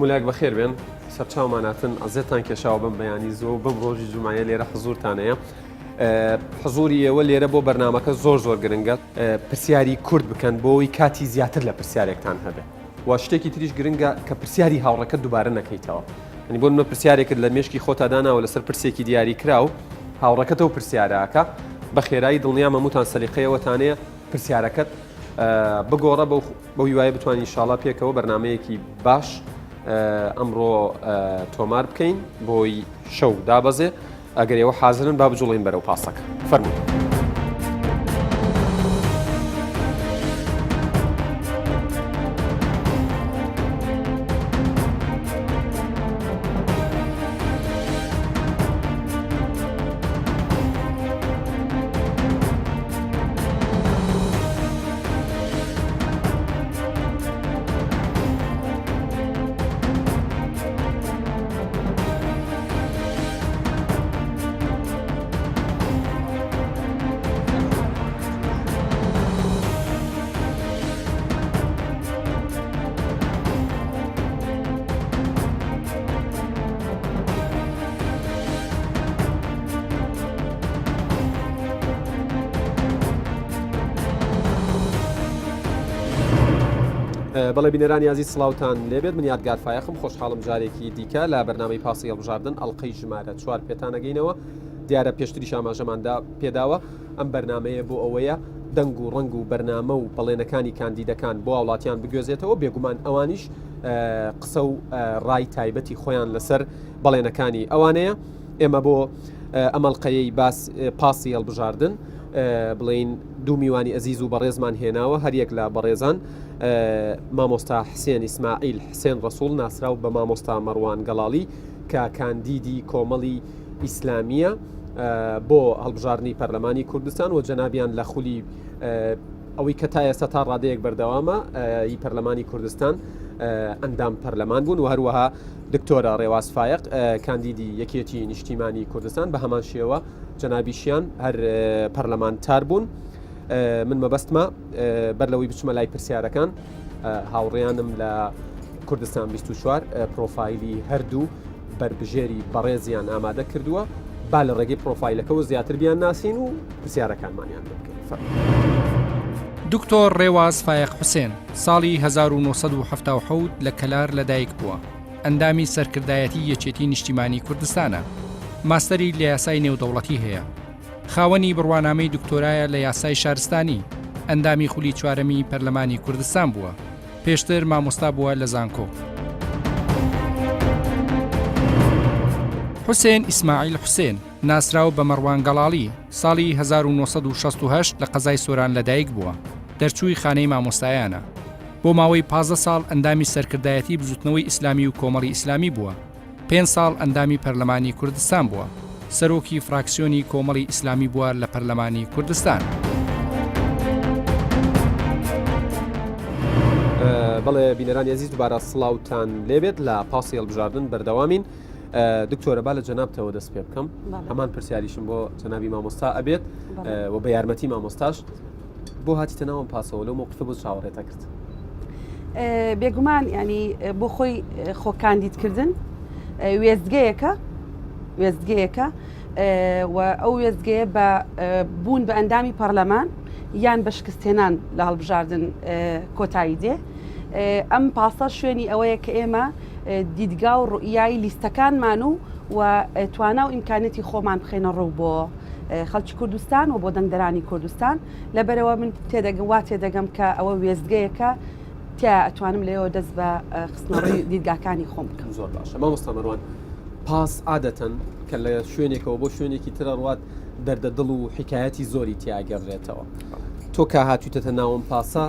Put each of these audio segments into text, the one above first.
هەموو لایەک بەخێر بێن سەرچاوماناتن ئەزێتان کێشاوە بم بەیانی زۆر بم ڕۆژی جومایە لێرە حزورتانەیە حزوری ئێوە لێرە بۆ بەرنامەکە زۆر گرنگە پرسیاری کورد بکەن بۆی کاتی زیاتر لە پرسیارێکتان هەبێ و شتێکی تریش گرنگە کە پرسیاری هاوڕەکە دووبارە نەکەیتەوە ینی بۆ منە پرسیارێکت لە مێشکی خۆتاداناوە لەسەر پرسێکی دیاری کراو هاوڕەکەتەوە پرسیارەکە بە خێرایی دڵنیا مەموتان سەلیقەیەوەتانەیە پرسیارەکەت بگۆڕە بەو هیوایە بتوانین ئینشاڵڵا پێکەوە بەرنمەیەکی باش ئەمڕۆ تۆمار بکەین بۆی شەو دابەزێ ئەگەر ئێوە حازرن با بجوڵین بەرەو پاسەکە فەرمووی. بەڵێ بینەرانی عزیز سڵاوتان لێبێت من یادگار فایەخم خۆشحاڵم جارێکی دیکە لە بەرنامەی پاسی هەڵبژاردن ئەڵقەی ژمارە 4 پێتانەگەینەوە دیارە پێشتری شاماژەماندا پێداوە ئەم بەرنمەیە بۆ ئەوەیە دەنگ و ڕنگ و بەرنامە و بەڵێنەکانی کاندیدەکان بۆ وڵاتیان بگوێزێتەوە بێگومان ئەوانیش قسە و ڕای تایبەتی خۆیان لەسەر بەڵێنەکانی ئەوانەیە ئێمە بۆ ئەمەڵقەیەی پاسی هەڵبژاردن بڵین دوو میوانی ئەزیز و بەڕێزمان هێناوە هەریەک لە بەڕێزان مامۆستا حسێن ئیسماعیل حسێن ڕەسوڵ ناسراو بە مامۆستا مەڕوان گەڵاڵی کە کاندیدی کۆمەڵی ئیسلامیە بۆ هەڵبژاردنی پەرلەمانی کوردستان و جەنابیان لە خولی ئەوەی کە تا ئێستا تا ڕادەیەک بەردەوامە ی پەرلەمانی کوردستان ئەندام پەرلەمان بوون و هەروەها دکتۆرە ڕێواز فایق کاندیدی یەکێتی نیشتیمانی کوردستان بە هەمان شێوە جەنابیشیان هەر پەرلەمانتار بوون. من مەبەستمە بەر لەوەی بچمە لای پرسیارەکان هاوڕێیانم لە کوردستان 24 پرۆفایلی هەردوو بربژێری بەڕێزیان ئامادە کردووە با لە ڕێگەی پرۆفایلەکەەوە زیاتر بیان ناسین و پرسیارەکانمانیان بکەین. دکتۆر ڕێواز فایق حوسێن ساڵی 1970 لە کەلار لەدایک بووە. ئەندامی سەرکردایەتی یەکێتی نیشتیمانی کوردستانە. ماستەری لە یاسای نێودەوڵەتی هەیە. خاوەنی بڕوانامەی دکتۆرایە لە یاسای شارستانی. ئەندامی خولی چوارەمی پەرلەمانی کوردستان بووە. پێشتر مامۆستا بووە لە زانکۆ. حوسێن ئیسماعیل حوسێن ناسراو بە مەڕوان گەڵاڵی ساڵی 1968 لە قەزای سۆران لەدایک بووە. دەرچووی خانەی مامۆستایانە. بۆ ماوەی 15 ساڵ ئەندامی سەرکردایەتی بزوتنەوەی ئیسلامی و کۆمەڵی ئیسلامی بووە. 5 ساڵ ئەندامی پەرلەمانی کوردستان بووە. سەرۆکی فراکسیۆنی کۆمەڵی ئیسلامی بووە لە پەرلەمانی کوردستان. بەڵێ بینەرانی عزیز دووبارە سڵاوتان لێبێت لە پاسی هەڵبژاردن بەردەوامین. دکتۆرە با لە جەنابتەوە دەست پێ بکەم هەمان پرسیاریشم بۆ جەنابی مامۆستا ئەبێت و بە یارمەتی مامۆستاش بۆ هاتیتە ناوم پاسەوە لەو موقفە بۆ چاوەڕێتە کرد. بێگومان ینی بۆ خۆی خۆکاندیدکردن وێستگەیەکە و ئەو وێستگەیە بە بوون بە ئەندامی پەرلەمان یان بە شکستێنان لە هەڵبژاردن کۆتایی دێ. ئەم پاسە شوێنی ئەوەیە کە ئێمە دیدگا و ڕوئیایی لیستەکانمان و توانە و ئیمکانەتی خۆمان بخێنە ڕوو بۆ خەڵکی کوردستان و بۆ دەنگدەرانی کوردستان. لەبەرەوە من تێدەگەم کە ئەوە وێستگەیەکە تیا ئەتوانم لێەوە دەست بە خستنەڕووی دیدگاکانی خۆم بکەم. زۆر باشە مامۆستا مەڕوان پاس عادەتەن کە لە شوێنێکەوە بۆ شوێنێکی ترە ڕوات دەردەدڵ و حکایەتی زۆری تیاگەڕێتەوە. تۆ کە هاتوویتە ناوم پاسە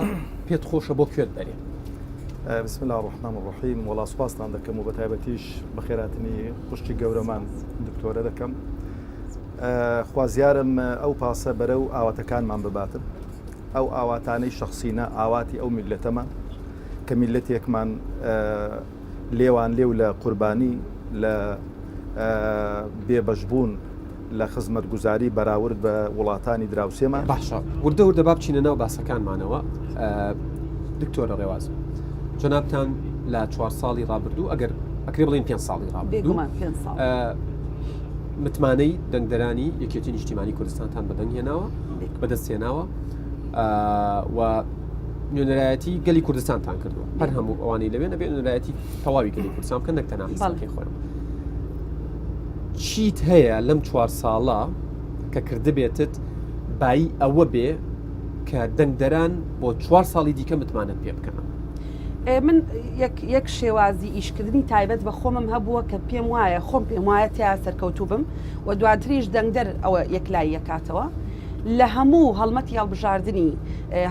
پێت خۆشە بۆ کوێت بەرێ؟ بسم الله الرحمن الرحیم وڵا سوپاسان دەکەم و بە تایبەتیش بەخێراتنی خوشتی گەورەمان دکتۆرە دەکەم. خوازیارم ئەو پاسە بەرە و ئاواتەکانمان بباتن. ئەو ئاواتانەی شخصینە ئاواتی ئەو میلەتەمە کە میلەتێکمان لێوان لێو لە قوربانی لە بێبەشبوون لە خزمەت گوزاری بەراورد بە وڵاتانی دراوسێمان. باشە وردە وردە با بچینە ناو باسەکانمانەوە. دکتۆرە ڕێواز جەنابتان لە 4 ساڵی ڕابردوو ئەگەر ئەکرێ بڵێن 5 ساڵی ڕابردوو متمانەی دەنگدەرانی یەکێتی نیشتیمانی کوردستانتان بەدەنگهێناوە بەدەستهێناوە و نوێنەرایەتی گەلی کوردستانتان کردووە هەر هەموو ئەوانەی لەوێ نەبێت نوێنەرایەتی تەواوی گەلی کوردستان بکەن نەک تەنها هیساکەی خۆیان چیت هەیە لەم 4 ساڵە کە کردبێتت بای ئەوە بێ کە دەنگدەران بۆ 4 ساڵی دیکە متمانەت پێ بکەن من یەک شێوازی ئیشکردنی تایبەت بە خۆمم هەبووە کە پێم وایە پێم وایە تیا سەرکەوتوو بم و دواتریش دەنگدەر ئەوە یەکلای یەکاتەوە لە هەموو هەڵمەتی هەڵبژاردننی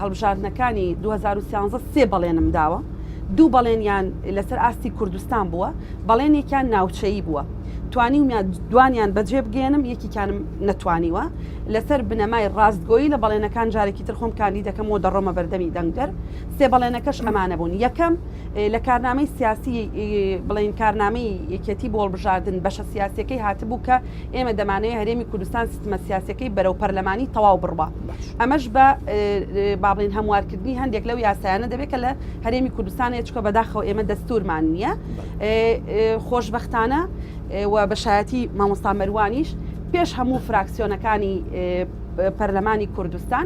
هەڵبژاردنەکانی 2013 سێ بەڵێنم داوە دوو بەڵێنیان لەسەر ئاستی کوردستان بووە بەڵێنێکیان ناوچەیی بووە توانیومیان دوانیان بەجێ بگێنم یەکیکانم نەتوانیوە لەسەر بنەمای ڕاستگۆیی لە بەڵێنەکان جارێکی تر خۆم کاندی دەکەم و دەڕۆمە بەردەمی دەنگدەر سێ بەڵێنەکەش ئەمانە بوون یەکەم لە کارنامەی سیاسی بڵین کارنامەی یەکێتی بۆ هەڵبژاردن بەشە سیاسەکەی هاتبوو کە ئێمە دەمانەیە هەرێمی کوردستان سیستمە سیاسەکەی بەرەو پەرلەمانی تەواو بڕوا ئەمەش بە بابڵین هەموارکردنی هەندێک لەو یاسایانە دەبێت کە لە هەرێمی کوردستانە چکە بەداخەوە ئێمە دەستورمان نییە خۆشبەختانە و بەشایەتی مامۆستا مەروانیش پێش هەموو فراکسیۆنەکانی پەرلەمانی کوردستان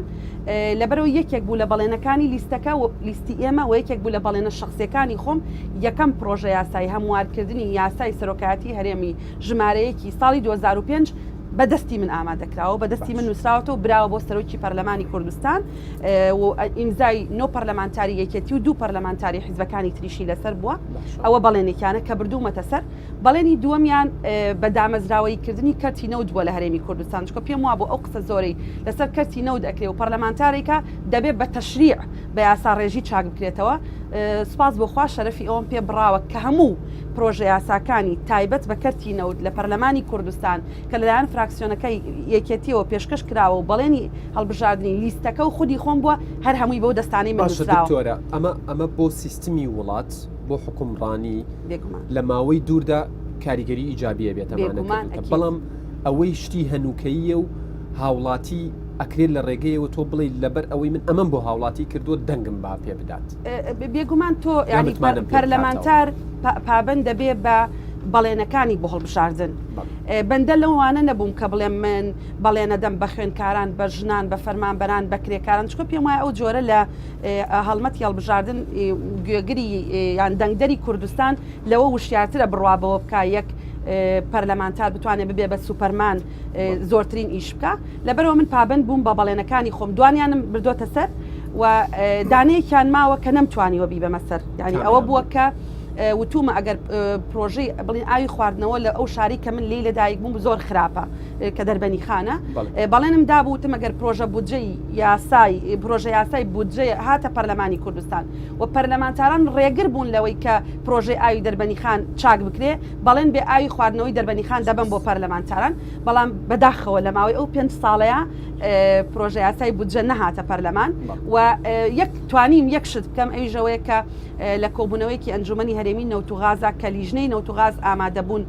لەبەرەوە یەکێک بوو لە بەڵێنەکانی لیستەکە و لیستی ئێمە و یەکێک بوو لە بەڵێنە شخصیەکانی خۆم یەکەم پرۆژە یاسایی هەموارکردنی یاسای سەرۆکایەتی هەرێمی ژمارەیەکی ساڵی 2005 بەدەستی من ئامادەکراوە بەدەستی من نووسراوەوە و براوە بۆ سەرۆکی پەرلەمانی کوردستان و ئیمزای نۆ پەرلەمانتاری یەکێتی و دوو پەرلەمانتاری حیزبەکانی تریشی لەسەر بووە ئەوە بەڵێنێکیانە کە بردوومەتە سەر بەڵێنی دووەمیان بە دامەزراوەیکردنی کەرتی نەوت بووە لە هەرێمی کوردستان چکە پێم وا بۆ ئەو قسە زۆرەی لەسەر کەرتی نەوت ئەکرێ و پەرلەمانتارێکە دەبێت بە تەشریع بە یاسا ڕێژی چاک بکرێتەوە سپاس بۆ خوا شەرەفی ئەوم پێ بڕاوە کە هەموو پرۆژە یاساکانی تایبەت بە کەرتی نەوت لە پەرلەمانی کوردستان کە لەلایەن فراکسیۆنەکەی یەکێتیەوە پێشکەش کراوە و بەڵێنی هەڵبژاردننی لیستەکە و خودی خۆم بووە هەر هەمووی بەو دەستانەی مەسراوە ئەمە بۆ سیستمی وڵات بۆ حکومڕانی لە ماوەی دووردا کاریگەری ئیجابیە بێتەمانە بەڵام ئەوەی شتی هەنووکەیە و هاوڵاتی ئەکرێت لە ڕێگەیەوە تۆ بڵێ لەبەر ئەوەی من ئەمەم بۆ هاوڵاتی کردووە دەنگم با پێ بدات بێگومان تۆ ینی پەرلەمانتار پابند دەبێ بە بەڵێنەکانی بۆ هەڵبژاردن بەندە لەوانە نەبووم کە بڵێم من بەڵێنە دەم بە خوێنکاران بە ژنان بە فەرمانبەران بە کرێکاران چکە پێم وایە ئەو جۆرە لە هەڵمەتی هەڵبژاردن گوێگری یان دەنگدەری کوردستان لەوە وشیارترە بڕوابەوە بکە یەک پەرلەمانتار بتوانێت ببێ بە سوپەرمان زۆرترین ئیش بکە لەبەرەوە من پابند بووم بە بەڵێنەکانی خۆم دوانیانم بردۆتە سەر و دانەیەکیان ماوە کە نەمتوانی وەبی بەمە سەر ینی ئەوە بووە کە وتومە ئەگەر پرۆژەی بڵین ئاوی خواردنەوە لە ئەو شاری کە من لێی لەدایک بووم زۆر خراپە کە دەربەنی خانە بەڵێنم دابووتم ئەگەر پرۆژە بودجەی یاسای پرۆژە یاسای بودجێ هاتە پەرلەمانی کوردستان و پەرلەمانتاران ڕێگر بوون لەوەی کە پرۆژەی ئاوی دەربەنی خان چاک بکرێ بەڵێن بێ ئاوی خواردنەوەی دەربەنی خان دەبم بۆ پەرلەمانتاران بەڵام بەداخەوە لە ماوەی ئەو 5 ساڵەیە پرۆژە یاسای بودجە نەهاتە پەرلەمان و یەک توانیم یەک شت بکەم ئەویژەوەیە کە لە کۆبوونەوەیکی ئەنجومەنی هەرێمی نەوتوغازە کە لیژنەی نەوتوغاز ئامادەبوون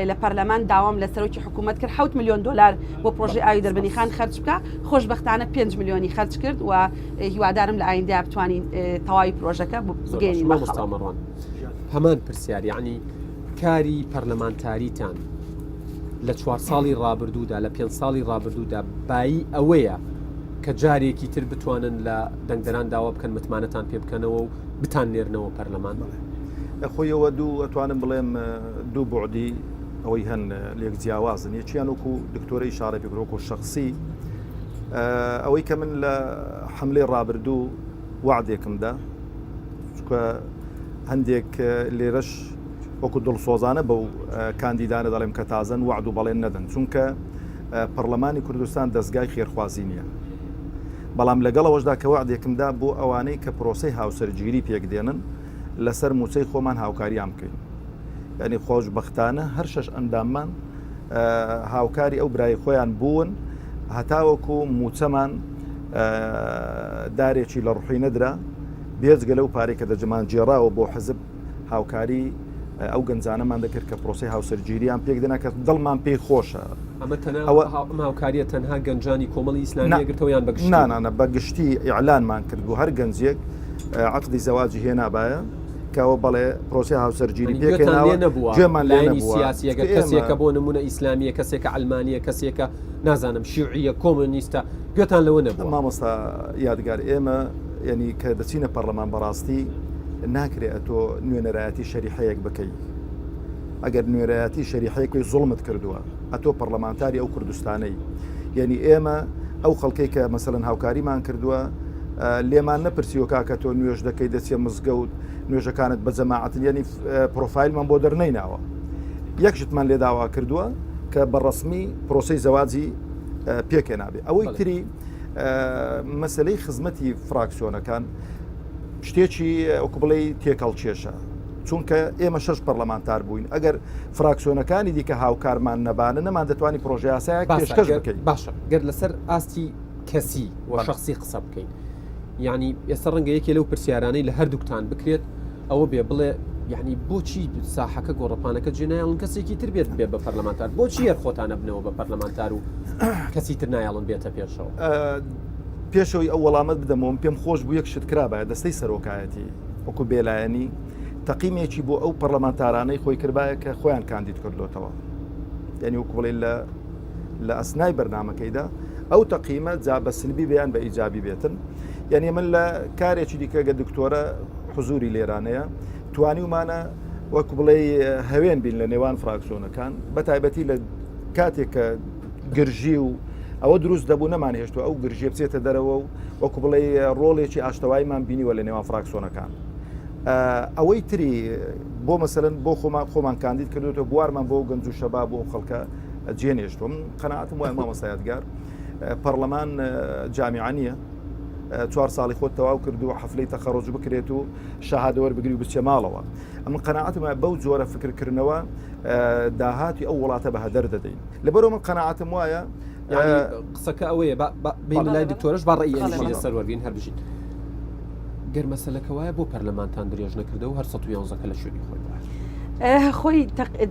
لە پەرلەمان داوام لە سەرۆکی حکوومەت کرد 7 میلیۆن دلار بۆ پرۆژەی ئاوی دەربەنی خان خەرج بکە خۆشبەختانە 5 میلیۆنی خەرج کرد و هیوادارم لە ئایندەیە بتوانین تەواوی پرۆژەکە بگەینین مامۆستا هەمان پرسیار یعنی کاری پەرلەمانتاریتان لە 4 ساڵی ڕابردوودا لە 5 ساڵی ڕابردوودا بایی ئەوەیە کە جارێکی تر بتوانن لە دەنگدەران داوا بکەن متمانەتان پێ بکەنەوە و بتان نێرنەوە پەرلەمان خۆیەوە دوو ئەتوانم بڵێم دوو بۆعدی ئەوەی هەن لێک جیاوازن یەکیان وەکو دکتۆرەی شارە پێکرۆکۆ شخصی ئەوەی کە من لە حملەی ڕابردوو وعدێکمدا چکە هەندێک لێرەش وەکو دڵسۆزانە بەو کاندیدانە دەڵێم کە تازن وعد و بەڵێن نەدەن چونکە پەرلەمانی کوردستان دەستگای خێرخوازی نییە بەڵام لەگەڵەوەشدا کە وعدێکمدا بۆ ئەوانەی کە پرۆسەی هاوسەرگیری پێکدێنن لەسەر موچەی خۆمان هاوکاریان بکەین یعنی خۆشبەختانە هەر شەش ئەنداممان هاوکاری ئەو برای خۆیان بوون هەتاوەکو موچەمان دارێکی لە ڕوحی نەدرا بێجگە لەو پارێک کە دەجمان جێراوە بۆ حزب هاوکاری ئەو گەنجانەمان دەکرد کە پرۆسی هاوسەرگیریان پێکدێنا کە دڵمان پێی خۆشە ئەمە هاوکاریە تەنها گەنجانی کۆمەڵی ئیسلامی گرتەوەیان بەگشتی نانە بەگشتی ئیعلانمان کرد بۆ هەر گەنجێک عقدی زەواجی هێنابایە کەەوە بەڵێ پرۆسی هاوسەرگیری پێکێناوە گوێمان لایانی سیاسیەکە کەسێکە بۆ نمونە ئیسلامیە کەسێکە ئەلمانیە کەسێکە نازانم شیوعیە کۆمۆنیستە گوێتان لەوە نەبوو. مامۆستا یادگار ئێمە ینی کە دەچینە پەرلەمان بەڕاستی ناکرێت تۆ نوێنەرایەتی شەریحەیەک بکەی. ئەگەر نوێرایەتی شەریحەیەکی زوڵمت کردووە ئەتۆ پەرلەمانتاری ئەو کوردستانەی یعنی ئێمە ئەو خەڵکەی کە مەسەلەن هاوکاریمان کردووە لێمان نەپرسیوە کاکە تۆ نوێژ دەکەی دەچێ مزگەوت نوێژەکانت بە جەماعەتن ینی پرۆفایلمان بۆ دەرنەیناوە یەکشتمان لێداوا کردووە کە بەڕسمی پرۆسی زەواجی پێکێنابێ. ئەوەی تری مەسلەی خزمەتی فراکسیۆنەکان شتێکی ئەوکو بڵێ تێکەڵ کێشە چونکە ئێمە 6 پەرلەمانتار بووین ئەگەر فراکسیۆنەکانی دیکە هاوکارمان نەبانە نەمان دەتوانی پرۆژه یاسایە پێشکەش بکەین. باشە گەر لەسەر ئاستی کەسی و شخصی قسە بکەین یعنی ئێستا ڕەنگە یەکێ لەو پرسیارانەی لە هەردووکتان بکرێت ئەوە بێ بڵێ یعنی بۆچی ساحەکە گۆڕەپانەکە جێنایڵن کەسێکی تر بێت بێ بە پەرلەمانتار بۆچی هەرخۆتانە بنەوە بە پەرلەمانتار و کەسی تر نایڵن بێتە پێشەوە. پێشەوەی ئەو وەڵامەت بدەمەوە پێم خۆش بوو یەک شت کرابایە دەستەی سەرۆکایەتی وەکو بێلایەنی تەقیمێکی بۆ ئەو پەرلەمانتارانەی خۆی کردبایە کە خۆیان کاندید کردوتەوە یعنی وەکو بڵێ لە ئەسنای بەرنامەکەیدا ئەو تەقیمە جا بە سلبی بیان بە ئیجابی بێتن یعنی من لە کارێکی دیکەگە دکتۆرە حزوری لێرانەیە توانی ومانە وەکو بڵێ هەوێن بین لە نێوان فراکسیۆنەکان بە تایبەتی لە کاتێک کە گرژی و ئەوە دروست دەبوو نەمان هێشتووە ئەو گرژێ بچێتە دەرەوە و وەکو بڵێ ڕۆڵێکی ئاشتەوایمان بینیوە لە نێوان فراکسیۆنەکان. ئەوەی تری بۆ مەسەرەن بۆ خۆمان کاندید کردوێتەوە بوارمان بۆ گەنج و شەباب بۆ خەڵکە جێنێشتوە من قەناعەتم وایە مامۆستا یادگار پەرلەمان جامیعە نییە 4 ساڵی خۆت تەواو کردو حەفلەی تەخەڕۆج بکرێت و شەهادە وەربگری و بچێ ماڵەوە ئەمە قەناعەتم وایە بەو جۆرە فکرکردنەوە داهاتی ئەو وڵاتە بە هەدەر دەدەین لەبەرەوە من قەناعەتم وایە قسەکە ئەوەیە بین لای دکتۆرش بە ڕێی لەسەر وەرگین هەر بژین گەر مەسەلەکە وایە بۆ پەرلەمانتان درێژ نەکردە و هەر 111 لە شوێنی خۆی خۆی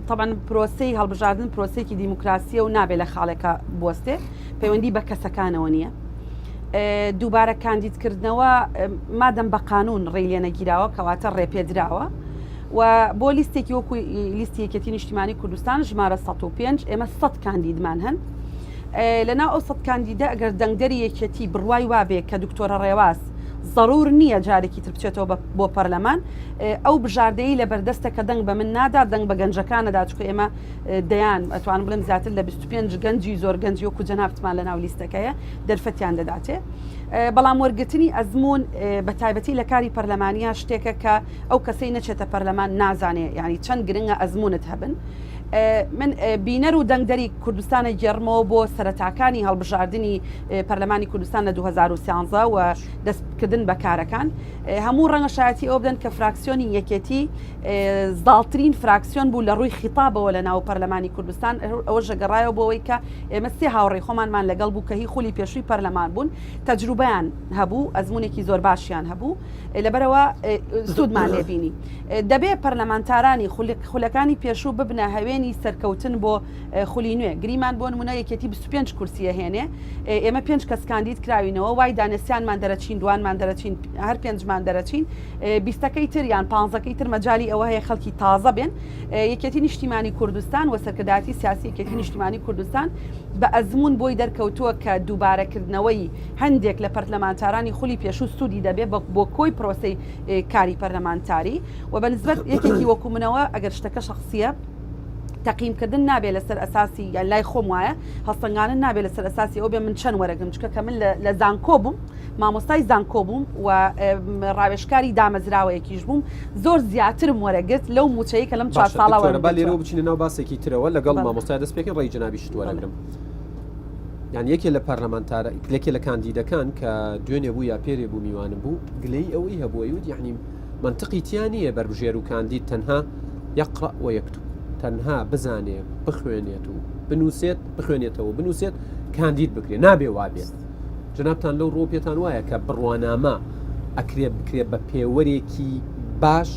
طبعا پرۆسی هەڵبژاردن پرۆسێکی دیموکراسیە و نابێت لە خاڵێکە بۆستێ پەیوەندی بە کەسەکانەوە نییە دووبارە کاندیدکردنەوە مادەم بە قانون ڕێی لێ نەگیراوە کەواتە ڕێپێدراوە و بۆ لیستێکی وەکو لیستی یەکێتی نیشتیمانی کوردستان ژمارە 105 ئێمە 100 کاندیدمان هەن لەناو ئەو 100 کاندیدە ئەگەر دەنگدەری یەکێتی بڕوای وابێ کە دکتۆرە ڕێواز ضرور نییە جارێکی تر بچێتەوە بۆ پەرلەمان ئەو بژاردەیی لە بەردەستە کە دەنگ بە من نادا دەنگ بە گەنجەکانەدا چکە ئێمە دەیان ئەتوان بڵێم زیاتر لە 25 گەنجی زۆر گەنجی وەکو جەنابتمان لە ناو لیستەکەیە دەرفەتیان دەداتێ بەڵام وەرگرتنی ئەزمون بە تایبەتی لە کاری پەرلەمانیە شتێکە کە ئەو کەسەی نەچێتە پەرلەمان نازانێ یعنی چەند گرنگە ئەزمونت هەبن من بینەر و دەنگدەری کوردستانە گێڕمەوە بۆ سەرەتاکانی هەڵبژاردننی پەرلەمانی کوردستان لە 2013 و دەستکردن بە کارەکان هەموو ڕەنگە شایەتی ئەو بدەن کە فراکسیۆنی یەکێتی زاڵترین فراکسیۆن بوو لە ڕووی خیتابەوە لە ناو پەرلەمانی کوردستان ئەوە ژەگەڕایەوە بۆەوەی کە ئێمە سێ هاوڕێی خۆمانمان لەگەڵ بوو کە هی خولی پێشووی پەرلەمان بوون تەجروبەیان هەبوو ئەزمونێکی زۆر باشیان هەبوو لەبەرەوە سوودمان لێبینی دەبێت پەرلەمانتارانی خولەکانی پێشوو ببنە هەوێنی سەرکەوتن بۆ خولی نوێ گریمان بۆ نمونە یەکێتی 25 کورسیە هێنێ ئێمە 5 کەس کاندید کراوینەوە وای دانەسیانمان دەرەچین دوانمان دەرەچین هەر 5مان دەرەچین 20ەکەی تر یان 15ەکەی تر مەجای ئەوە هەیە خەڵکی تازە بێن یەکێتی نیشتیمانی کوردستان و سەرکردایەتی سیاسی یەکێتی نیشتیمانی کوردستان بە ئەزمون بۆی دەرکەوتووە کە دووبارەکردنەوەی هەندێک لە پەرلەمانتارانی خولی پێشوو سوودی دەبێت بۆ کۆی پرۆسەی کاری پەرلەمانتاری و بەنسبەت یەکێکی وەکو منەوە ئەگەر شتەکە شخصیە تەقییمکردن نابێت لەسەر ئەساسی یان لای خۆم وایە هەستنگانن نابێت لەسەر ئەساسی ئەو بێ من چەند وەرەگرم چکە کە من لە زانکۆ بووم مامۆستای زانکۆ بووم و ڕاوێژکاری دامەزراوەیەکیش بووم زۆر زیاترم وەرەگرت لەو موچەیە کە لەم 4 ساڵەوە لێرەوە بچینە ناو باسێکی ترەوە لەگەڵ مامۆستای دەست پێکەن ڕێی جەنابیشت وەرەگرم یان یەکێ لە پەرلەمانتارە لەکێ لە کاندیدەکان کە دوێنێ بوو یا پێرێ بوو میوانم بوو گلەی ئەوەی هەبووی وت یعنی منطقی تیان نییە بەربژێر و کاندید تەنها یەقڕە و یەکتوب تەنها بزانێت بخوێنێت و بنووسێت بخوێنێتەوە بنووسێت کاندید بکرێت نابێ وابێت جنابتان لەو ڕۆپێتان وایە کە بڕوانامە ئەکرێت بکرێت بە پێوەرێکی باش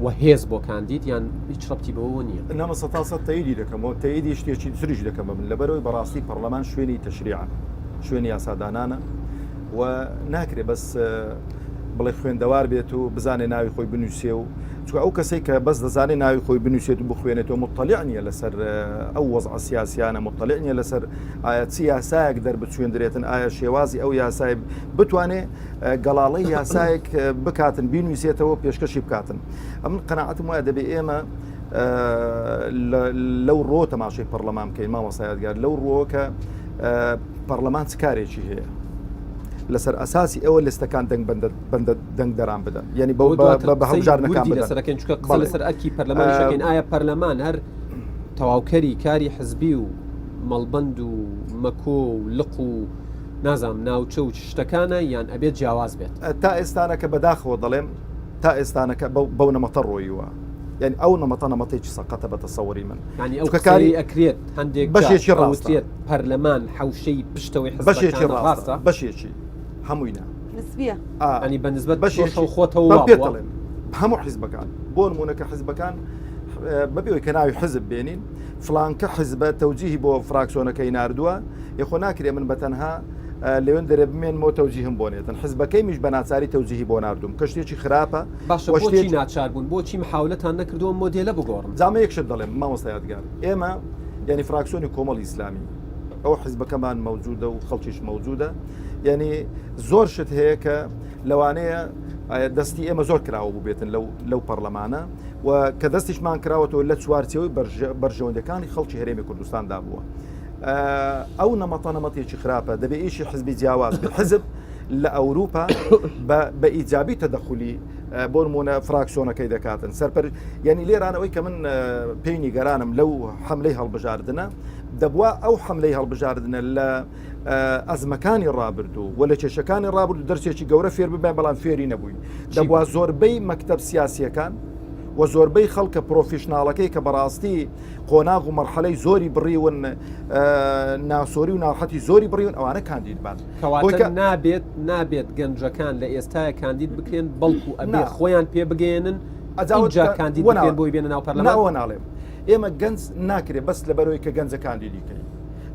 و هێز بۆ کاندید یان هیچ ڕەبتی بەوە نییە نامە 100% تاییدی دەکەمەوە تاییدی شتێکی سریش دەکەمە من لەبەرەوەی بەڕاستی پەرلەمان شوێنی تەشریعە شوێنی یاسادانانە و ناکرێت بەس بڵێ خوێندەوار بێت و بزانێ ناوی خۆی بنووسێ و چکە ئەو کەسێک کە بەس دەزانێت ناوی خۆی بنووسێت و بخوێنێتەوە مطلع نیە لەسەر ئەو وەزع سیاسیانە، مطلع نیە لەسەر ئایا چی یاسایەک دەربچوێندرێتن، ئایا شێوازی ئەو یاسای بتوانێت گەڵاڵەی یاسایەک بکاتن بینویسێتەوە پێشکەشی بکاتن. ئەم قەناعەتم وایە دەبێ ئێمە لەو ڕۆ تەماشای پەرلەمان بکەین مامۆستایەتگار لەو ڕۆکە پەرلەمان چ کارێکی هەیە لەسەر ئەساسی ئەوە لەستەکان دەنگ دەران بدەن، یعنی بە هەڵبژار نەکان لەسەرەکەن چکە قسە لەسەر ئەرکی پەرلەمانیشەکەین ئایا پەرلەمان هەر تەواوکەری کاری حزبی و مەڵبەند و مەکۆ و لق و نازام ناوچە و شتەکانە یان ئەبێت جیاواز بێت تا ئێستانەکە بەداخەوە دەڵێم تا ئێستانەکە بەو نەمەتە ڕۆیوە، یعنی ئەو نەمەتەیکی سەقەتە بە تەسەووری من ینی ئەو کاری ئەکرێت هەندێک بەشێکی ڕاستێت پەرلەمان حوشەی پشتەوەی بەشێکی ڕاستە بەشێکی هەموویە نسبیە ئەنی بەنسبەت بەشێکی خۆتەوە پێڵێن هەموو حیزبەکان بۆ نمونونەکە حیزبەکان بەبێەوەی کە ناوی حزب بێنین فلانکە حیزبە تەوجیهی بۆ فراکسیۆنەکەی ناردووە یخۆ ناکرێ من بەتەنها لەوێن دەرێ بمێنمەوە تەوجیهم بۆنێتن حزبەکەی میش بە ناچاری تەوجیهی بۆ ناردوم کە شتێکی خراپە باشی ناچار بوون بۆچی محاولەتان نەکردووە مۆدێلە بگۆڕم زامە یەکشت دەڵێم مامۆستا یادگار ئێمە یعنی فراکسیۆنی کۆمەڵی ئیسلامی ئەو حیزبەکەمان مەوجودە و خەڵکیش مەوجودە یعنی زۆر شت هەیە کە لەوانەیە دەستی ئێمە زۆر کراوە بوو بێتن لەو پەرلەمانە و کە دەستیشمان کراوەتەوە لە چوارچەوەی بەرژەوەندەکانی خەڵکی هەرێمی کوردستاندا بووە. ئەو نەمەتێکی خراپە دەبێ ئیشی حزبی جیاواز حزب لە ئەوروپا بە ئیجابی تەدەخولی بۆ نمونە فراکسیۆنەکەی دەکاتن سەرپەر یعنی لێرانەوەی کە من پێینی گەرانم لەو حملەی هەڵبژاردنە دەبووە ئەو حملەی هەڵبژاردنە لە ئەزمەکانی ڕابردوو و لە کێشەکانی ڕابردوو دەرسێکی گەورە فێر ببێن بەڵام فێری نەبووین دەبووە زۆربەی مەکتەب سیاسیەکان و زۆربەی خەڵکە پرۆفیشناڵەکەی کە بەڕاستی قۆناغ و مەرحەلەی زۆری بڕیون ناسۆری و ناحەتی زۆری بڕیون ئەوانە کاندید بان نابێت گەنجەکان لە ئێستاە کاندید بکرێن بەڵکو ئەبێ خۆیان پێ بگەێنن ئەجا کاندید بکرێن بۆی بێنە ناو پەرلەمانەوە ناڵێم ئێمە گەنج ناکرێت بەس لەبەرەوەی کە گەنجە کاندیدیکەی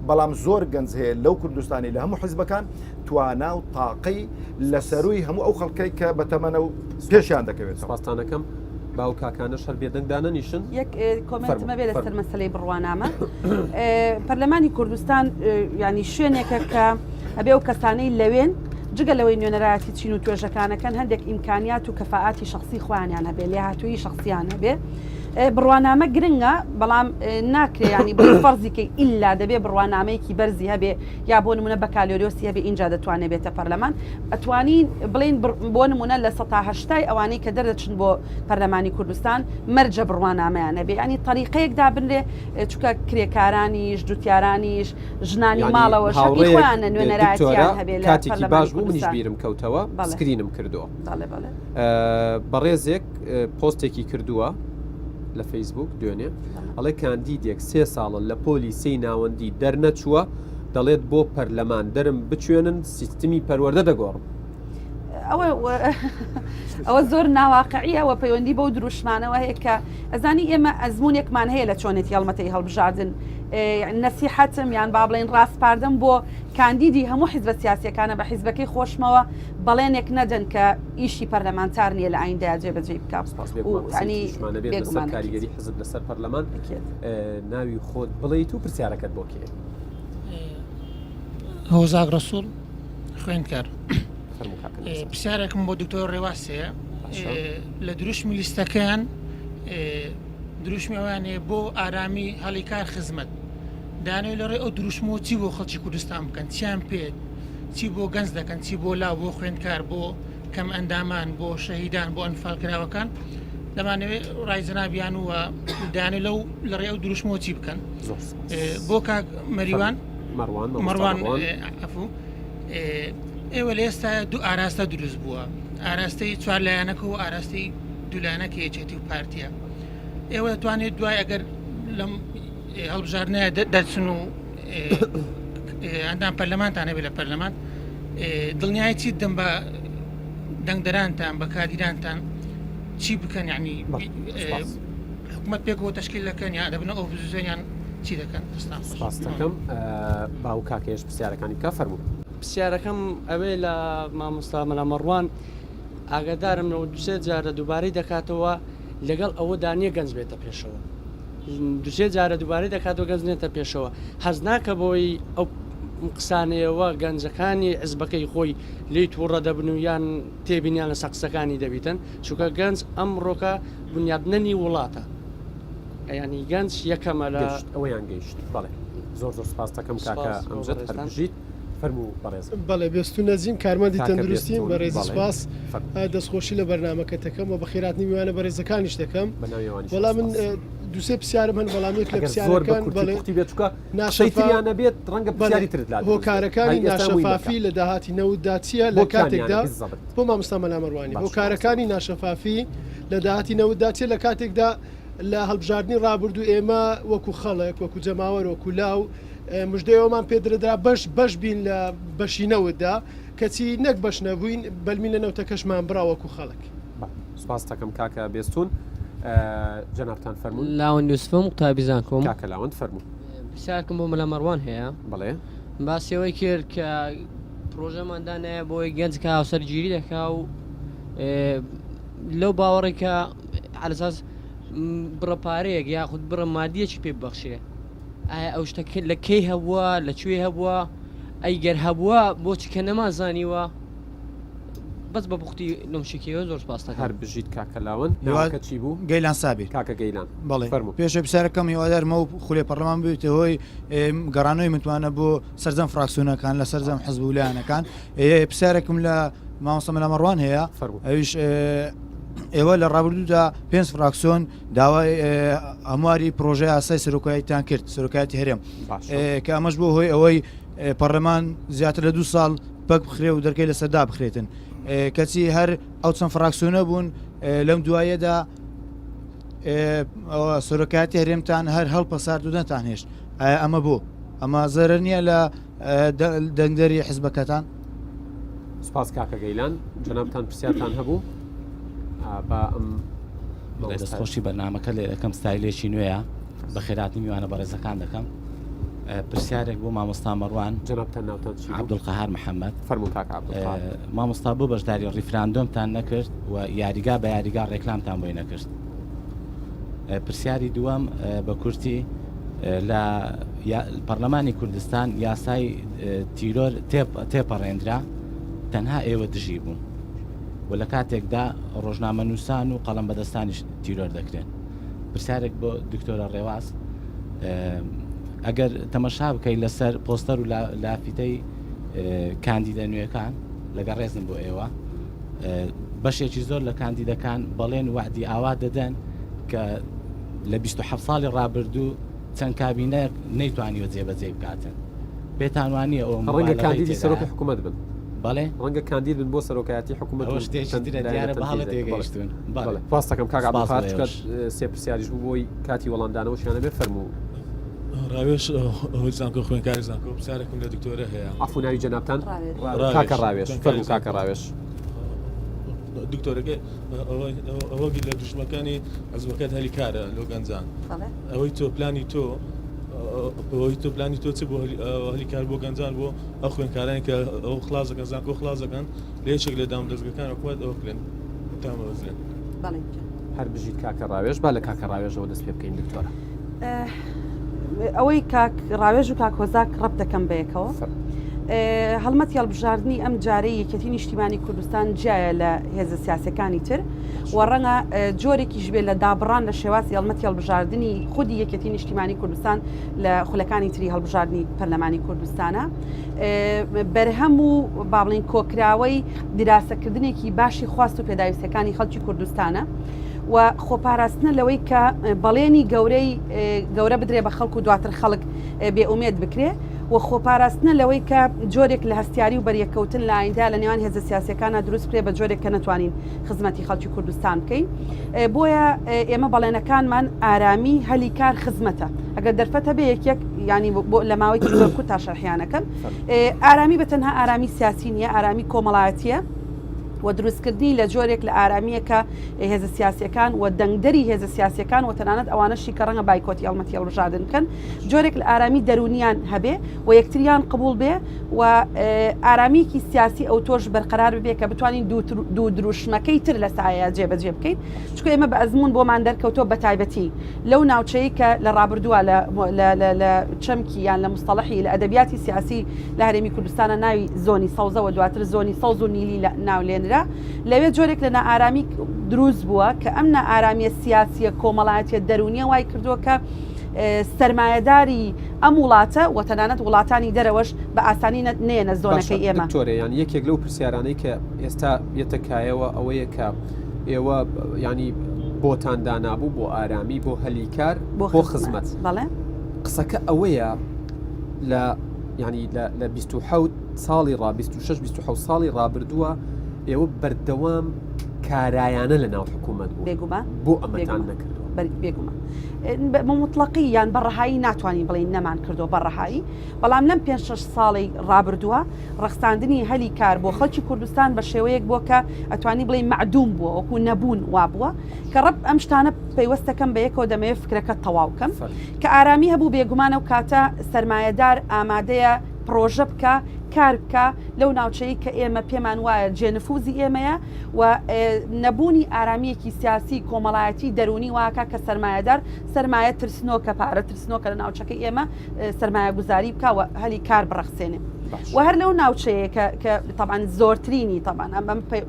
بەڵام زۆر گەنج هەیە لەو کوردستانی لە هەموو حیزبەکان توانا و تاقەی لەسەروی هەموو ئەو خەڵکەی کە بەتەمەنە و پێشیان دەکەوێت سپاسانەکەم باو کاکانە شەر بێدەنگدانە نیشن یەک کۆمنتمە بێ لەسەر مەسلەی بڕوانامە پەرلەمانی کوردستان ینی شوێنێکە کە ئەبێ و کەسانەی لەوێن جگە لەوەی نوێنەرایەتی چین و توێژەکانەکەن هەندێک ئیمکانیات و کەفاعاتی شخصی خۆیان هەبێ لێ هاتووی شخصیان هەبێ بڕوانامە گرنگە بەڵام ناکرێ ینی بۆ فەرزیکەی ئیلا دەبێ بڕوانامەیەکی بەرزی هەبێ یا بۆ نمونە بەکالۆریۆسی هەبێ اینجا دەتوانێت بێتە پەرلەمان ئەتوانین بڵین بۆ نمونە لە 1970 ئەوانەی کە دەردەچن بۆ پەرلەمانی کوردستان مەرجە بڕوانامەیان هەبێ ینی طریقەیەکدا بنرێ چکە کرێکارانیش دووتیارانیش ژنانی ماڵەوە شەقی خۆیانە نوێنەرایەتیان هەبێ لە کاتێکی باش بوو منیش بیرم کەوتەوە سکرینم کردووە بەڕێزێک پۆستێکی کردووە لە فەیسبوک دوێنێ ئەڵێ کاندیدێک 3 ساڵە لە پۆلیسی ناوەندی دەرنەچووە دەڵێت بۆ پەرلەمان دەرم بچوێنن سیستمی پەروەردە دەگۆڕم ئەوە زۆر ناواقعیە و پەیوەندی بەو دروشمانەوە هەیە کە ئەزانی ئێمە ئەزمونێکمان هەیە لە چۆنێتی هەڵمەتەی هەڵبژاردن نەسیحەتم یان با بڵێن ڕاستپاردەم بۆ کاندیدی هەموو حیزبە سیاسیەکانە بە حیزبەکەی خۆشمەوە بەڵێنێک نەدەن کە ئیشی پەرلەمانتار نیە لە ئایندەیە جێبەجێ بکات کاریگەری حزب لەسەر پەرلەمان ناوی خۆت بڵیت و پرسیارەکەت بۆ کێ هۆزاگ ڕەسوول خوێندکار پرسیارێکم بۆ دکتۆر ڕێواسەیە لە دروشمی لیستەکەیان دروشمی ئەوانێ بۆ ئارامی هەڵی کار خزمەت دانەوێت لە ڕێ ئەو دروشمەوە چی بۆ خەڵکی کوردستان بکەن چیان پێت چی بۆ گەنج دەکەن چی بۆ لاو بۆ خوێندکار بۆ کەم ئەندامان بۆ شەهیدان بۆ ئەنفالکراوەکان دەمانەوێت ڕایزەنابیان و دانێت لەو لە ڕێ ئەو دروشمەوە چی بکەن بۆ کاک مەریوان مەڕوان ئەفوو ئێوە لە ئێستا دوو ئاراستە دروست بووە ئاراستەی چوار لایەنەکە و ئاراستەی دوولایەنەکە یەکێتی و پارتیە ئێوە دەتوانێت دوای ئەگەر لەم هەڵبژاردنەیە دەچن و ئەندام پەرلەمانتانە بێت لە پەرلەمان دڵنیایی چیت دەم بە دەنگدەرانتان بە کادیرانتان چی بکەن یعنی حکوومەت پێکەوە تەشکیل دەکەن یا دەبنە ئۆپۆزیسیۆنیان چی دەکەن سپاس دەکەم باو کاکەش پرسیارەکانی کا فەرموو پرسیارەکەم ئەوەی لە مامۆستا مەلا مەڕوان ئاگادارم لەوە دوسێ جارە دووبارەی دەکاتەوە لەگەڵ ئەوە دانیە گەنج بێتە پێشەوە دوسێ جارە دووبارەی دەکاتەوە گەنج نێتە پێشەوە حەز ناکە بۆی ئەو قسانەیەوە گەنجەکانی حزبەکەی خۆی لی تووڕە دەبن و یان تێبینیان لە سەقسەکانی دەبیتن چونکە گەنج ئەمڕۆکە بنیادنەنی وڵاتە ینی گەنج یەکەمە لە ئەوەیان گەیشت بەڵێ زۆر سپاس دەکەم کاکە ئەمجد هەربژیت فەرموو بەڕێز بەڵێ بێستون نەزیم کارمەندی تەندروستیم بەڕێزی سپاس دەستخۆشی لە بەرنامەکە دەکەم و بە خێراتنی میوانە بەڕێزەکانیش دەکەم وەڵام من دوسێ پرسیارم هەن وەڵامێک لە پرسیارەکان شەیتریانە بێت ڕەنگە پرسیاری ترت لا هۆکارەکانی ناشەفافی لە داهاتی نەوتدا چییە لە کاتێکدا بۆ مامۆستا مەلامەڕوانی هۆکارەکانی ناشەفافی لە داهاتی نەوتدا چێ لە کاتێکدا لە هەڵبژاردننی ڕابردوو ئێمە وەکو خەڵک وەکو جەماوەر وەکو لاو مژدەیەوەمان پێدرەدرا بەش بین لە بەشینەوەدا کەچی نەک بەش نەبووین بەلمی لە نەوتەکەشمان برا وەکو خەڵک سپاس دەکەم کاکە بێستون جەنابتان فەرموون لاوەن یوسفم قوتابیزان کۆم کاکە لاوەند فەرموو پرسیارکەم بۆ مەلامەڕوان هەیە بەڵێ باسیەوەی کرد کە پرۆژەماندانەیە بۆی گەنج کە هاوسەرگیری دەکا و لەو باوەڕێکە علەساس بڕەپارەیەک یاخود بڕە مادیەکی پێ ببەخشێ ئایا ئەو شتە لە کەی هەبووە لەکوێ هەبووە ئەی گەر هەبووە بۆچی کە نەمازانیوە بەس بە بوختی نۆمشکیەوە زۆر سپاستەکە هەر بژیت کاکە لاوەن ناوەکە چی بوو گەیلان سابی کاکە گەیلان بەڵێ فەرموو پێشە پرسیارەکەم هیوادارمە و خولێ پەرلەمان بێتە هۆی گەڕانەوەی متوانە بۆ سەرجەم فراکسیۆنەکان لە سەرجەم حەزب و لایەنەکان پرسیارێکم لە مامۆستا مەلامەڕوان هەیە ئەویش ئێوە لە ڕابردوودا 5 فراکسیۆن داوای هەمواری پرۆژه یاسای سەرۆکاییتان کرد سەرۆکایەتی هەرێم کە ئەمەش بۆ هۆی ئەوەی پەرلەمان زیاتر لە 2 ساڵ پەک بخرێ و دەرکەی لە سەردا بخرێتن کەچی هەر ئەو چەند فراکسیۆنە بوون لەم دوایەدا سەرۆکایەتی هەرێمتان هەر هەڵپە ساردوودەتان هێشت ئەمە بۆ ئەمە زەرەر نییە لە دەنگدەری حیزبەکەتان سپاس کاکە گەیلان جەنابتان پرسیارتان هەبوو بە دەستخۆشی بەرنامەکە لێ دەکەم ستایلێکی نوێیە بە خێراتنی میوانە بەڕێزەکان دەکەم پرسیارێک بۆ مامۆستا مەڕوان جەنابتان ناوتان چی عەبدولقەهار محەممەد فەرموو کاکە عەبدولقەهار مامۆستا بۆ بەشداری ڕیفراندۆمتان نەکرد و یاریگا بە یاریگا ڕێکلامتان بۆی نەکرد پرسیاری دووەم بە کورتی لە پەرلەمانی کوردستان یاسای تیرۆر تێپەڕێنرا تەنها ئێوە دژی بوون و لە کاتێکدا ڕۆژنامە نووسان و قەڵەم بەدەستانی تیرۆر دەکرێن پرسیارێک بۆ دکتۆرە ڕێواز ئەگەر تەمەشا بکەی لەسەر پۆستەر و لافیتەی کاندیدە نوێەکان لەگە ڕێزم بۆ ئێوە بەشێکی زۆر لە کاندیدەکان بەڵێن وعدی ئاوا دەدەن کە لە 27 ساڵی ڕابردوو چەند کابینە نەیتوانیوە جێبەجێ بکاتن پێتانوانیە ئەو ڕەنگە کاندیدی سەرۆکی حکوومەت بن بەڵێ ڕەنگە کاندید بن بۆ سەرۆکایەتی حکوومەت شتێکی دیارە بە هەڵە تێگەیشتون پاستەکەم کاک عەبدولقەهار سێ پرسیاریش بوو بۆی کاتی وەڵامدانەوە شیانە بێ فەرموو ڕاوێش ئەوەی زانکۆ خوێنکاری زانکۆ پرسیارێکم لە دکتۆرە هەیە عەفو ناوی جەنابتان کاکە ڕاوێش فەرموو کاکە ڕاوێش دکتۆرەکە ئەوەگی لە دوژمەکانی حەزبەکەت هەلی کارە لۆ گەنجان ئەوەی تۆ پلانی تۆ ئەوەی تۆ پلانی تۆ چ بۆ هەلی کار بۆ گەنجان بۆ ئەو خوێنکارانی کە ئەو خڵازەکەن زانکۆ خڵازەکەن لە یەکێک لە دام دەستگەکان ئەوکوات ئەوە بکرێن تامەوەزرێن هەر بژیت کاکە ڕاوێش با لە کاکە ڕاوێژەوە دەست پێ بکەین دکتۆرە ئەوەی کاک ڕاوێژ و کاک هۆزاک ڕەب دەکەم بەیەکەوە هەڵمەتی هەڵبژاردننی ئەم جارەی یەکەتی نیشتیمانی کوردستان جیایە لە هێزە سیاسەکانی تر و ڕەنگە جۆرێکیش بێت لە دابڕان لە شێواسی هەڵمەتی هەڵبژاردننی خودی یەکەتی نیشتیمانی کوردستان لە خولەکانی تری هەڵبژاردننی پەرلەمانی کوردستانە بەرهەم و با بڵێن کۆکراوەی دیراسەکردنێکی باشی خواست و پێداویستەکانی خەڵکی کوردستانە و خۆپاراستنە لەوەی کە بەڵێنی گەورە بدرێ بە خەڵک و دواتر خەڵک بێئومێد بکرێ و خۆپاراستنە لەوەی کە جۆرێک لە هەستیاری و بەریەکەوتن لە ئایندا لە نێوان هێزە سیاسەکانە دروست کرێ بە جۆرێک کە نەتوانین خزمەتی خەڵکی کوردستان بکەین بۆیە ئێمە بەڵێنەکانمان ئارامی هەلی کار خزمەتە ئەگەر دەرفەتە بێ یەکێک ینی لە ماوەیەکی زۆر کوتا شەرحیانەکەم ئارامی بە تەنها ئارامی سیاسی نیە ئارامی کۆمەڵایەتیە و دروستکردنی لە جۆرێک لە ئارامیەکە هێزە سیاسیەکان و دەنگدەری هێزە سیاسیەکان و تەنانەت ئەوانەشی کە ڕەنگە بایکۆتی هەڵمەتی هەڵبژاردن بکەن جۆرێک لە ئارامی دەرونیان هەبێ و یەکتریان قبول بێ و ئارامیکی سیاسی ئەو تۆش بەرقەرار ببێ کە بتوانین دوو دروشمەکەی تر لە سایە جێبەجێ بکەین چکە ئێمە بە ئەزمون بۆمان دەرکەوتۆ بە تایبەتی لەو ناوچەیە کە لە ڕابردووە لە چەمکی یان لە مستەڵەحی لە ئەدەبیاتی سیاسی لە هەرێمی کوردستانە ناوی زۆنی سەوزەوە دواتر زۆنی سەوز و نیلی ناولێنرا لەوێ جۆرێک لە نائارامی دروست بووە کە ئەم نائارامیە سیاسیە کۆمەڵایەتیە دەرونیە وای کردووە کە سەرمایەداری ئەم وڵاتە و تەنانەت وڵاتانی دەرەوەش بە ئاسانی نێنە زۆنەکەی ئێمە تۆرەیان یەکێک لەو پرسیارانەی کە ئێستا یەتەکایەوە ئەوەیە کە ئێوە ینی بۆتان دانابوو بۆ ئارامی بۆ هەلیکار بۆ خزمەت بەڵێ قسەکە ئەوەیە لە ینی لە 26 ساڵی 26 ساڵی ڕابردووە ئێوە بەردەوام کارایانە لە ناو حکوومەت بێگومان بۆ ئەمەتان نەکردو بێگومان مطلقی یان بەڕەهایی ناتوانین بڵین نەمان کردو بەڕەهایی بەڵام لەم 5-6 ساڵی ڕابردووە ڕەخساندنی هەلی کار بۆ خەڵکی کوردستان بە شێوەیەک بووە کە ئەتوانی بڵین معدوم بووە وەکو نەبوون وابووە کە ڕەب ئەم شتانە پەیوەستەکەم بە یەکەوە دەمەوێت فکرەکە تەواو بکەم کە ئارامی هەبوو بێگومانە و کاتە سەرمایەدار ئامادەیە پرۆژە بکە کار بکە لەو ناوچەی کە ئێمە پێمان وایە جێنفوزی ئێمەیە و نەبوونی ئارامیەکی سیاسی کۆمەڵایەتی دەرونی واکە کە سەرمایەدار سەرمایە ترسنۆکە پارە ترسنۆکە لە ناوچەکەی ئێمە سەرمایە گوزاری بکە و هەلی کار بڕەخسێنێ و هەر لەو ناوچەیە کە طبعاً زۆرترینی طبعاً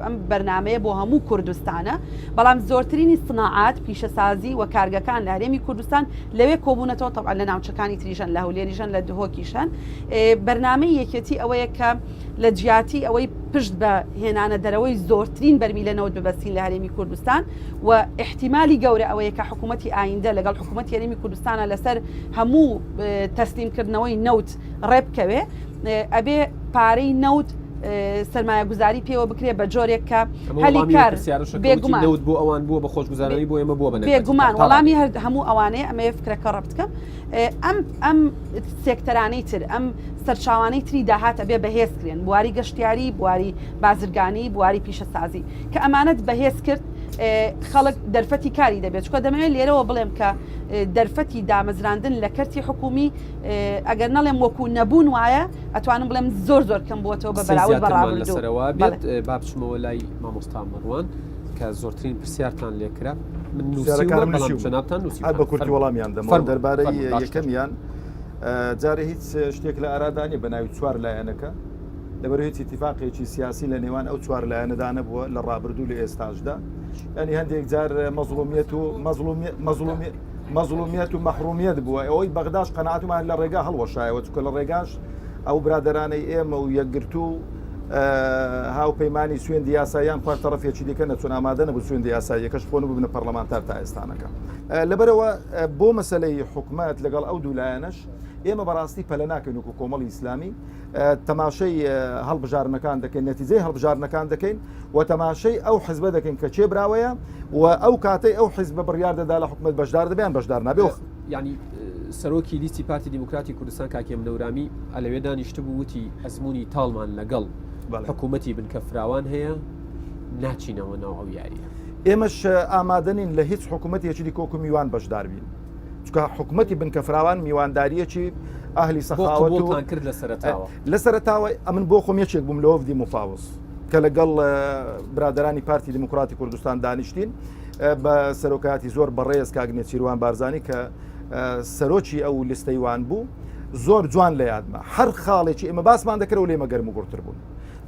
ئەم بەرنامەیە بۆ هەموو کوردستانە بەڵام زۆرترینی صناعات پیشەسازی و کارگەکان لە هەرێمی کوردستان لەوێ کۆبوونەتەوە طبعاً لە ناوچەکانی تریژەن لە هەولێریژەن لە دهۆکیشان بەرنامەی یەکێتی ئەوەیە کە لە جیاتی ئەوەی پشت بە هێنانە دەرەوەی زۆرترین بەرمی لەنەوت ببەستین لە هەرێمی کوردستان و احتیمالی گەورە ئەوەیە کە حکوومەتی ئایندە لەگەڵ حکوومەتی هەرێمی کوردستانە لەسەر هەموو تەسلیمکردنەوەی نەوت ڕێبکەوێ ئەبێ پارەی نەوت سەرمایە گوزاری پێوە بکرێ بە جۆرێک کە هەلی کار بێگومان بۆ ئەوان بووە بە خۆشگوزارانی بۆ ئێمە بووە بێگومان وەڵامی هەموو ئەوانەیە ئەمە فکرەکە ڕەت بکەم ئەم سێکتەرانەی تر ئەم سەرچاوانەی تری داهاتە بێ بەهێزکرێن بواری گەشتیاری بواری بازرگانی بواری پیشەسازی کە ئەمانەت بەهێز کرد خەڵک دەرفەتی کاری دەبێت چکە دەمەوێت لێرەوە بڵێم کە دەرفەتی دامەزراندن لە کەرتی حکومی ئەگەر نەڵێم وەکو نەبوون وایە ئەتوانم بڵێم زۆر کەم بووەتەوە بە بەراورد بەڕابردوو بێت با بچمەوە لای مامۆستا مەڕوان کە زۆرترین پرسیارتان لێکرا من نووسیتان نووسی بە کورتی وەڵامیان دەمە دەربارەی یەکەمیان جارە هیچ شتێک لە ئارادانی بە ناوی چوار لایەنەکە لەبەر هیچ اتفاقێکی سیاسی لە نێوان ئەو چوار لایەنەدانە بووە لە ڕابردوو لە ئێستاشدا ینی هەندێک جار مەزڵومیەت و مەحرومیەت بووە ئەوەی بەغداش قەناعەتمان لە ڕێگا هەڵوەشایەوە چکە لە ڕێگاش ئەو برادەرانەی ئێمە و یەکگرتو هاوپەیمانی سوێندی یاساییان خوار تەرەفێکی دیکە نەچون ئامادە نەبوو سوێندی یاساییەکەش بۆن ببنە پەرلەمانتار تا ئێستانەکە لەبەرەوە بۆ مەسەلەی حکومەت لەگەڵ ئەو دوولایەنەش ئێمە بەڕاستی پەلە ناکەین وەکو کۆمەڵی ئیسلامی تەماشەی هەڵبژارنەکان دەکەین نەتیجەی هەڵبژارنەکان دەکەین و تەماشەی ئەو حزبە دەکەین کە چێبراوەیە و ئەو کاتەی ئەو حیزبە بڕیار دەدا لە حکومەت بەشدار دەبیان بەشدار نابێ ینی سەرۆکی لیستی پارتی دیموکراتی کوردستان کاکێم نەورامی ئەلەوێ دانیشتبوو وتی ئەزمموی تاڵمان لەگەڵ حکوومەتی بنکەفراوان هەیە ناچینەوە ناو ئەو یاریە ئێمەش ئامادەنین لە هیچ حکوومەتێکی کۆکو میوان بەشدار بین چکە حکوومەتی بنکەفراوان میوانداریەکی ئاهلی سەخاوەتان کرد لە سەرتاوە ئەمن بۆ خۆم یەکێک بووم لەوە دی مفاوز کە لەگەڵ برادرانی پارتی دیموکراتی کوردستان دانیشتین بە سەرۆکاتی زۆر بەڕێز کاگنێ چیروان بارزانی کە سەرۆکی ئەو لیستەیوان بوو زۆر جوان لە یادمە هەر خاڵێکی ئێمە باسمان دەکرەوە لێمە گەرم و گورتر بوون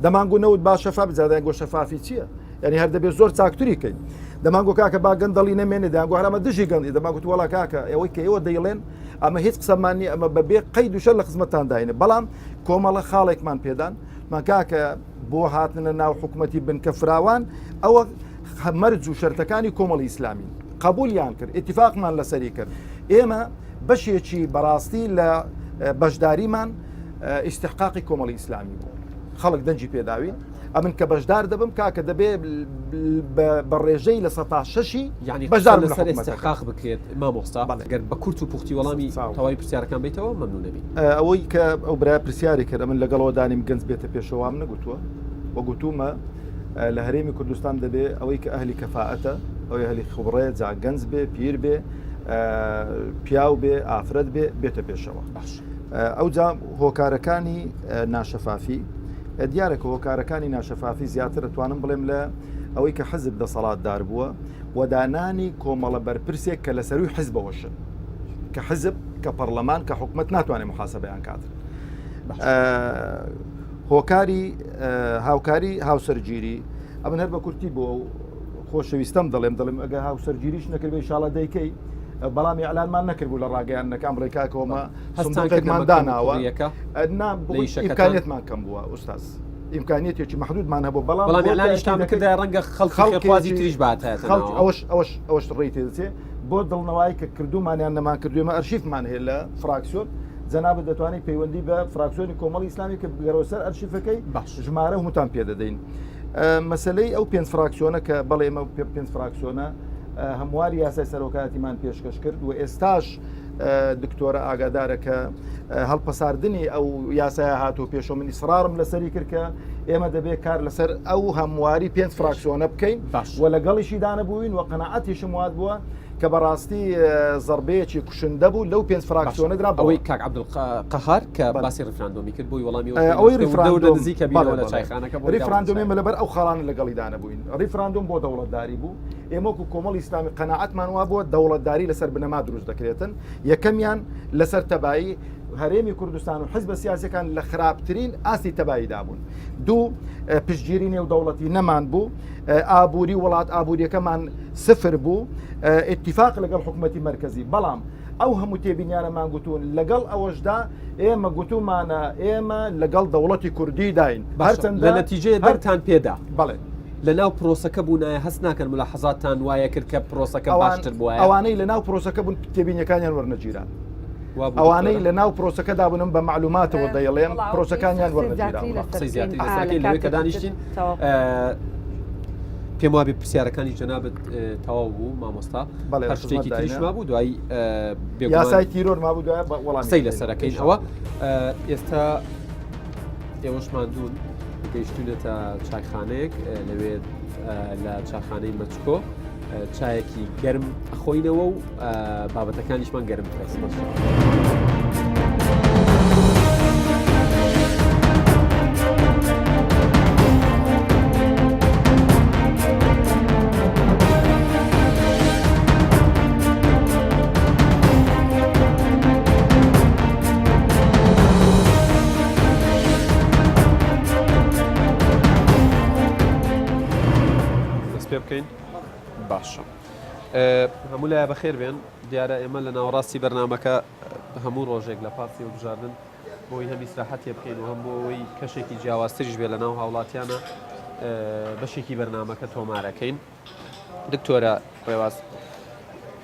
دەمانگو نەوت با شەفاف بزادیان گۆ شەفافی چییە یعنی هەر دەبێت زۆر چاکتوری کەین دەمانگو کاکە با گەندەڵی نەمێنێ دەیانگو هەرامە دژی گەندی دەماگوت وەڵا کاکە ئەوەی کە ئێوە دەیڵێن ئەمە هیچ قسەمانی ئەمە بەبێ قەید و شەر لە خزمەتتان داینە بەڵام کۆمەڵە خاڵێکمان پێدان من کاکە بۆ هاتنە ناو حکوومەتی بنکەفراوان ئەوە مەرج و شەرتەکانی کۆمەڵی ئیسلامی قبولیان کرد اتفاقمان لەسەری کرد ئێمە بەشێکی بەڕاستی لە بەشداریمان ئیستحقاقی کۆمەڵی ئیسلامی بوو خەڵک دەنجی پێداوین ئەمن کە بەشدار دەبم کاکە دەبێ بە ڕێژەی لە 16 ینی بەشدار لەسەر ئیستحقاق بکرێت مامۆستا گەر بە کورت و پوختی وەڵامی تەواوی پرسیارەکان بیتەوە مەمنون نەبین ئەوەی کە ئەو برای پرسیاری کرد من لەگەڵەوە دانیم گەنج بێتە پێشەوام نەگوتووە وە گوتومە لە هەرێمی کوردستان دەبێ ئەوەی کە ئەهلی کەفاەتە ئەو ئەهلی خبرێت جاگەنج بێ پیر بێ پیاو بێ ئافرەت بێ بێتە پێشەوە ئەو جا هۆکارەکانی ناشەفافی دیارێکە هۆکارەکانی ناشەفافی زیاتر دەتوانم بڵێم لە ئەوەی کە حزب دەسەڵاتدار بووە وەدانانی کۆمەڵە بەرپرسێک کە لەسەروی حزبەوەشن کە حزب کە پەرلەمان کە حکومت ناتوانێت محاسبەیان کاتن هاوکاری هاوسەرگیری ئەمن هەر بە کورتی بۆ خۆشەویستەم دەڵێم ئەگە هاوسەرگیریش نەکردبێ شاڵە دەیکەی بەڵامی ئەلانمان نەکردبوو لە ڕاگەیانەکە ئەمریکاکەوەمە سندوقێکمان داناوە ئیمکانیەتمان کەم بووە ئوستاز ئیمکانیەتێکی محدودمان هەبوو بەڵام ئەلانیشتان بکردا ڕەنگە خەڵکی تریش باتێت ئەوەش ڕێیتێ دەچێ بۆ دڵنەوەی کە کردومانیان نەمان کردوێمە ئەرشیفمان هەیە لە فراکسیۆن جەنابەت دەتوانێت پەیوەندی بە فراکسیۆنی کۆمەڵی ئیسلامی کە بگەڕەوە سەر ئەرشیفەکەی ژمارە هەمووتان پێدەدەین مەسلەی ئەو پێنج فراکسیۆنە کە بەڵێ ئێمە پێنج فراکسیۆنە هەمواری یاسای سەرۆکاتیمان پێشکەش کرد و ئێستاش دکتۆرە ئاگادارە کە هەڵپەساردنی ئەو یاسایە هاتوو پێشۆ من ئیسرارم لەسەری کرد کە ئێمە دەبێت کار لەسەر ئەو هەمواری پێنج فراکسیۆنە بکەین و لەگەڵیشی دانەبووین و قەنەعەتیشم وات بووە کە بەڕاستی زەربەیەکی کوشندە بوو لەو پێنج فراکسیۆنە درا ئەوەی کاک عەبدولقەهار کە باسی ڕفراندۆمی کرد بۆی وەڵامی ئەوەی ریفراندۆمی لەبەر ئەو خەڵانە لەگەڵی دانەبووین ریفراندۆم بۆ دەوڵەتداری بوو ئێمە و کۆمەڵی ئیسلامی قەنەعەتمان وا بووە دەوڵەتداری لەسەر بنەما دروست دەکرێتن یەکەمیان لەسەر تەبایی هەرێمی کوردستان و حزبە سیاسەکان لە خراپترین ئاستی تەباییدا بوون دوو پشتگیری نێودەوڵەتی نەمان بوو ئابووری وڵات ئابوووریەکەمان سفر بوو اتفاق لەگەڵ حکوومەتی مرکزی بەڵام ئەو هەموو تێبینیانەمان گوتون لەگەڵ ئەوەشدا ئێمە گوتومانە ئێمە لەگەڵ دەوڵەتی کوردی داین لە نەتیجەیە بەرتان پێدا بەڵێ لە ناو پرۆسەکە بوونایە هەست ناکەن ملاحەزاتان وایە کرد کە پرۆسەکە باشتر بووە ئەوانەی لە ناو پرۆسەکە بوون تێبینیەکانیان وەرنەگیران ئەوانەی لە ناو پرۆسەکەدا بوونم بە معلوماتەوە دەیڵێن پرۆسەکانیان وەرنەگیراوە لەوەی کە دانیشتین پێم وابێ پرسیارەکانی جەنابەت تەواو بوو مامۆستا هەر شتێکی تریشما بوو دوایی یاسای تیرۆر ما بوو دوای وەڵامی لەسەرەکەین ئەوە ئێستا ئێوەشمان دوون گەیشتونێتە چایخانەیەک لەوێ لە چاخانەی مەچکۆ چایەکی گەرم ئەخۆینەوە و بابەتەکانیشمان گەرم پرەسمە بکەین باشە هەموو لای بەخێر بێن دیارە ئێمە لە ناوەڕاستی بەرنامەکە هەموو ڕۆژێک لە پاسی و بژاردن بۆی هەمی سراحەتێ بکەین و هەم بۆەوەی کەشێکی جیاوازتریش بێ لە ناو هاوڵاتیانە بەشێکی بەرنامەکە تۆمارەکەین دکتۆرە ڕێواز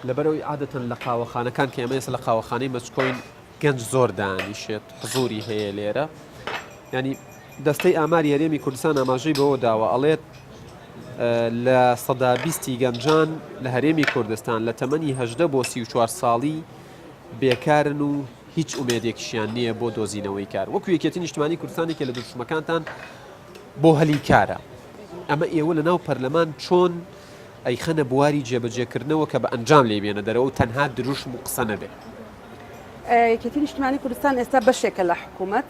لەبەرەوەی عادەتەن لە قاوەخانەکان کە ئێمە ئێستا لە قاوەخانەی مەچکۆین گەنج زۆر دانیشێت حزوری هەیە لێرە ینی دەستەی ئاماری هەرێمی کوردستان ئاماژەی بەوە داوە ئەڵێت لە سەدا 20 گەنجان لە هەرێمی کوردستان لە تەمەنی 18 بۆ 34 ساڵی بێکارن و هیچ ئومێدێکیشیان نییە بۆ دۆزینەوەی کار وەکو یەکێتی نیشتمانی کوردستانی کە لە دروشمەکانتان بۆ هەلی کارە ئەمە ئێوە لە ناو پەرلەمان چۆن ئەیخەنە بواری جێبەجێکردنەوە کە بە ئەنجام لێ بێنە دەرەوە و تەنها دروشم و قسە نەبێ یەکێتی نیشتمانی کوردستان ئێستا بەشێکە لە حکوومەت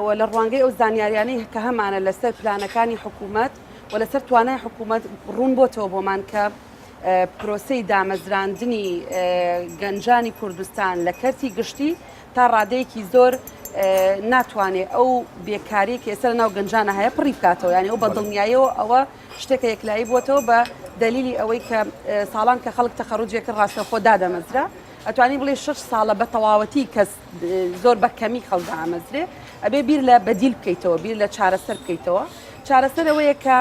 و لە ڕوانگەی ئەو زانیاریانەی کە هەمانە لەسەر پلانەکانی حکوومەت و لەسەر توانای حکوومەت ڕوون بۆتەوە بۆمان کە پرۆسەی دامەزراندنی گەنجانی کوردستان لە کەرتی گشتی تا ڕادەیەکی زۆر ناتوانێت ئەو بێکاری کە ئێستا ناو گەنجانە هەیە پڕی بکاتەوە یعنی ئەو بەدڵنیاییەوە ئەوە شتێکە یەکلایی بووەتەوە بە دلیلی ئەوەی کە ساڵان کە خەڵک تەخەڕوجێکرد ڕاستەخۆ دادەمەزرا ئەتوانی بڵێ 6 ساڵە بە تەواوەتی کەس زۆر بە کەمی خەڵک دامەزرێ ئەبێ بیر لە بەدیل بکەیتەوە بیر لە چارەسەر بکەیتەوە چارەسەر ئەوەیە کە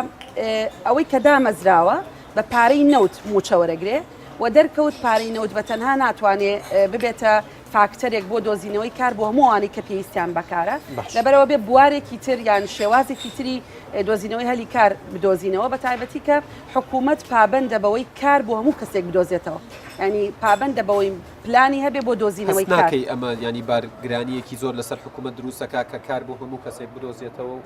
ئەوەی کە دامەزراوە بە پارەی نەوت موچەوەرەگرێ و دەرکەوت پارەی نەوت بە تەنها ناتوانێت ببێتە فاکتەرێک بۆ دۆزینەوەی کار بۆ هەمووانی کە پێویستیان بەکارە لەبەرەوە بێ بوارێکی تر یان شێوازێکی تری دۆزینەوەی هەلی کار بدۆزینەوە بە تایبەتی کە حکوومەت پابەندە بەوەی کار بۆ هەموو کەسێک بدۆزێتەوە ینی پابەندە بەوەی پلانی هەبێ بۆ دۆزینەوەی کار ناکەی ئەمە ینی بارگرانیەکی زۆر لەسەر حکوومەت دروستەکە کە کار بۆ هەموو کەسێک بدۆزێتەوە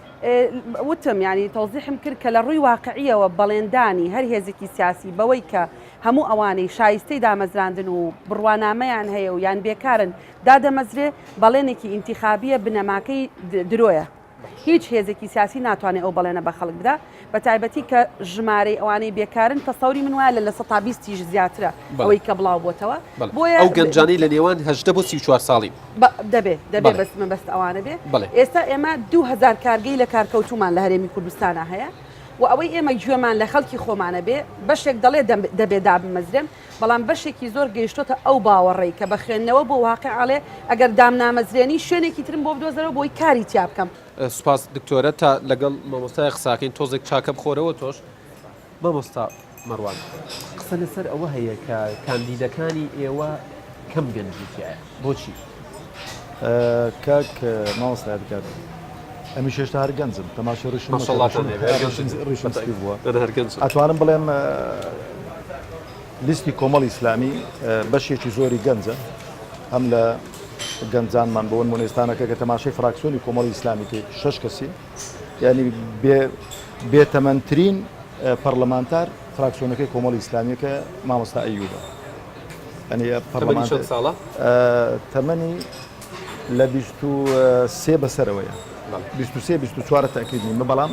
وتم ینی تەوزیحم کرد کە لە ڕووی واقعیەوە بەڵێندانی هەر هێزێکی سیاسی بەوەی کە هەموو ئەوانەی شایستەی دامەزراندن و بڕوانامەیان هەیە و یان بێکارن دادەمەزرێ بەڵێنێکی ئینتیخابیە بنەماکەی درۆیە هیچ هێزێکی سیاسی ناتوانێت ئەو بەڵێنە بە خەڵک بدا بە تایبەتی کە ژمارەی ئەوانەی بێکارن تەسەوری من وایە لە 120 زیاترە ئەوەی کە بڵاو بۆتەوە بۆیە ئەو گەنجانەی لە نێوان 18 بۆ 34 ساڵی دەبێت بەست ئەوانە بێ ئێستا ئێمە 2000 کارگەی لە کارکەوتومان لە هەرێمی کوردستانە هەیە و ئەوەی ئێمە گوێمان لە خەڵکی خۆمانە بێ بەشێک دەڵێ دەبێت دابمەزرێن بەڵام بەشێکی زۆر گەیشتۆتە ئەو باوەڕێی کە بە خوێندنەوە بۆ واقعاڵێ ئەگەر دامنامەزرێنی شوێنێکی ترم بۆ بدۆزەرەوە بۆی کاری تیا بکەم. سوپاس دکتۆرە تا لەگەڵ مامۆستای قساکەین تۆزێک چاکە بخۆرەوە تۆش مامۆستا مەڕوان قسە لەسەر ئەوە هەیە کە کاندیدەکانی ئێوە کەم گەنجیتیایە بۆچی؟ کاک مامۆستا دکات ئەمی شێشتا هەر گەنجم تەماشای ڕیشم بووە ئەتوانم بڵێم لیستی کۆمەڵ ئیسلامی بەشێکی زۆری گەنجە هەم لە گەنجانمان بۆ نمونێستانەکە کە تەماشای فراکسیۆنی کۆمەڵی ئیسلامیکەی 6 کەسی یعنی بێتەمەندترین پەرلەمانتار فراکسیۆنەکەی کۆمەڵی ئیسلامیەکە مامۆستا ئەیوبە ساڵە تەمەنی لە 23 بەسەرەوەیە 23-24 تاکید نیمە بەڵام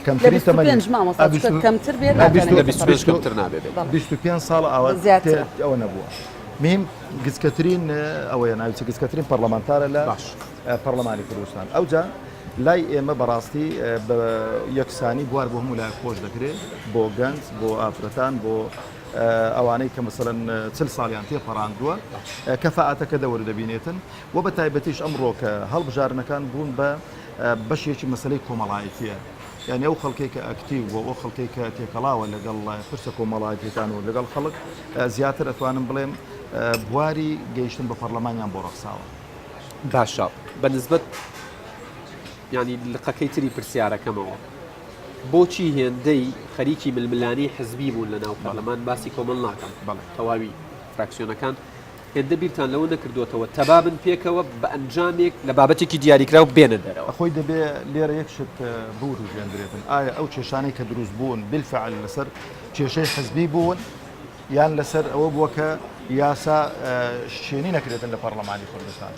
کەمترین تەمەنی 25 ساڵ ئەوە نەبووە مهم گچکەترین ئەوەیە ناوچە گچکەترین پەرلەمانتارە لە پەرلەمانی کوردستان ئەوجا لای ئێمە بەڕاستی بە یەکسانی بوار بۆ هەموو لای خۆش دەکرێت بۆ گەنج بۆ ئافرەتان بۆ ئەوانەی کە مەسەڵەن 40 ساڵیان تێپەڕاندووە کەفاعەتەکە دەوەرە دەبینێتن و بە تایبەتیش ئەمڕۆ کە هەڵبژارنەکان بوون بە بەشێکی مەسەلەی کۆمەڵایەتیە یعنی ئەو خەڵکێک کە ئەکتیو بۆ ئەو خەڵکێک کە تێکەڵاوە لەگەڵ پرسە کۆمەڵایەتیەکان و لەگەڵ خەڵک زیاتر ئەتوانم بڵێم بواری گەیشتن بە پەرلەمانیان بۆ ڕەخساوە. باشە بەنسبەت ینی لقەکەی تری پرسیارەکەمەوە بۆچی هێندەی خەریکی ململانی حزبی بوون لە ناو پەرلەمان باسی کۆمەڵ ناکەم تەواوی فراکسیۆنەکان هێندە بیرتان لەوە نەکردوێتەوە تەبابن پێکەوە بە ئەنجامێک لە بابەتێکی دیاریکرا و بێنە دەرەوە خۆی دەبێت لێرە یەک شت بوو ژێندرێتن ئایا ئەو کێشانەی کە دروست بوون بالفعل لەسەر کێشەی حزبی بوون یان لەسەر ئەوە بووە کە یاسا شوێنی نەکرێتن لە پەرلەمانی کوردستان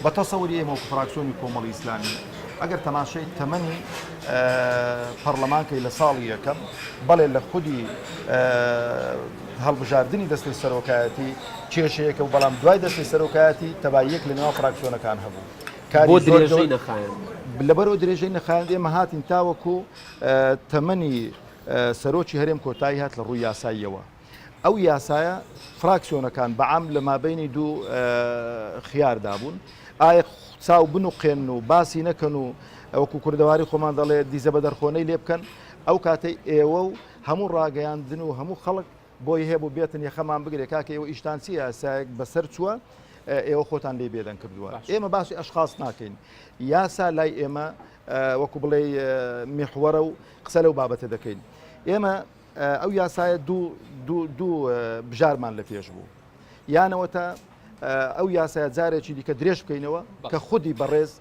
بە تەسەوری ئێمە فراکسیۆنی کۆمەڵی ئیسلامی ئەگەر تەماشای تەمەنی پەرلەمانکەی لە ساڵی یەکەم بەڵێ لە خودی هەڵبژاردننی دەستی سەرۆکایەتی کێشەیەکە و بەڵام دوای دەستی سەرۆکایەتی تەبایەک لە نێوان فراکسیۆنەکان هەبوو بۆ درێژەی نەخایەن لەبەرەوە درێژەی نەخایەن ئێمە هاتین تاوەکو تەمەنی سەرۆکی هەرێم کۆتایی هات لە ڕووی یاساییەوە ئەو یاسایە فراکسیۆنەکان بەعام لە مابینی دوو خیاردا بوون ئایا چاو بنوقێن و باسی نەکەن و ئەوکو کوردەواری خۆمان دەڵێ دیزە بە دەرخۆنەی لێ بکەن ئەو کاتەی ئێوە و هەموو ڕاگەیاندن و هەموو خەڵک بۆی هەیە بۆ بێتن یەخەمان بگرێت کاکە ئێوە ئیشتانچی یاسایەک بەسەر چووە ئێوە خۆتان لێ بێدەن کردووە ئێمە باسی ئەشخاص ناکەین یاسا لای ئێمە وەکو بڵێ میحوەرە و قسە لەو بابەتە دەکەین ئێمە ئەو یاسایە دوو بژارمان لە پێش بوو یانەوەتە ئەو یاسایە جارێکی دیکە درێژ بکەینەوە کە خودی بەڕێز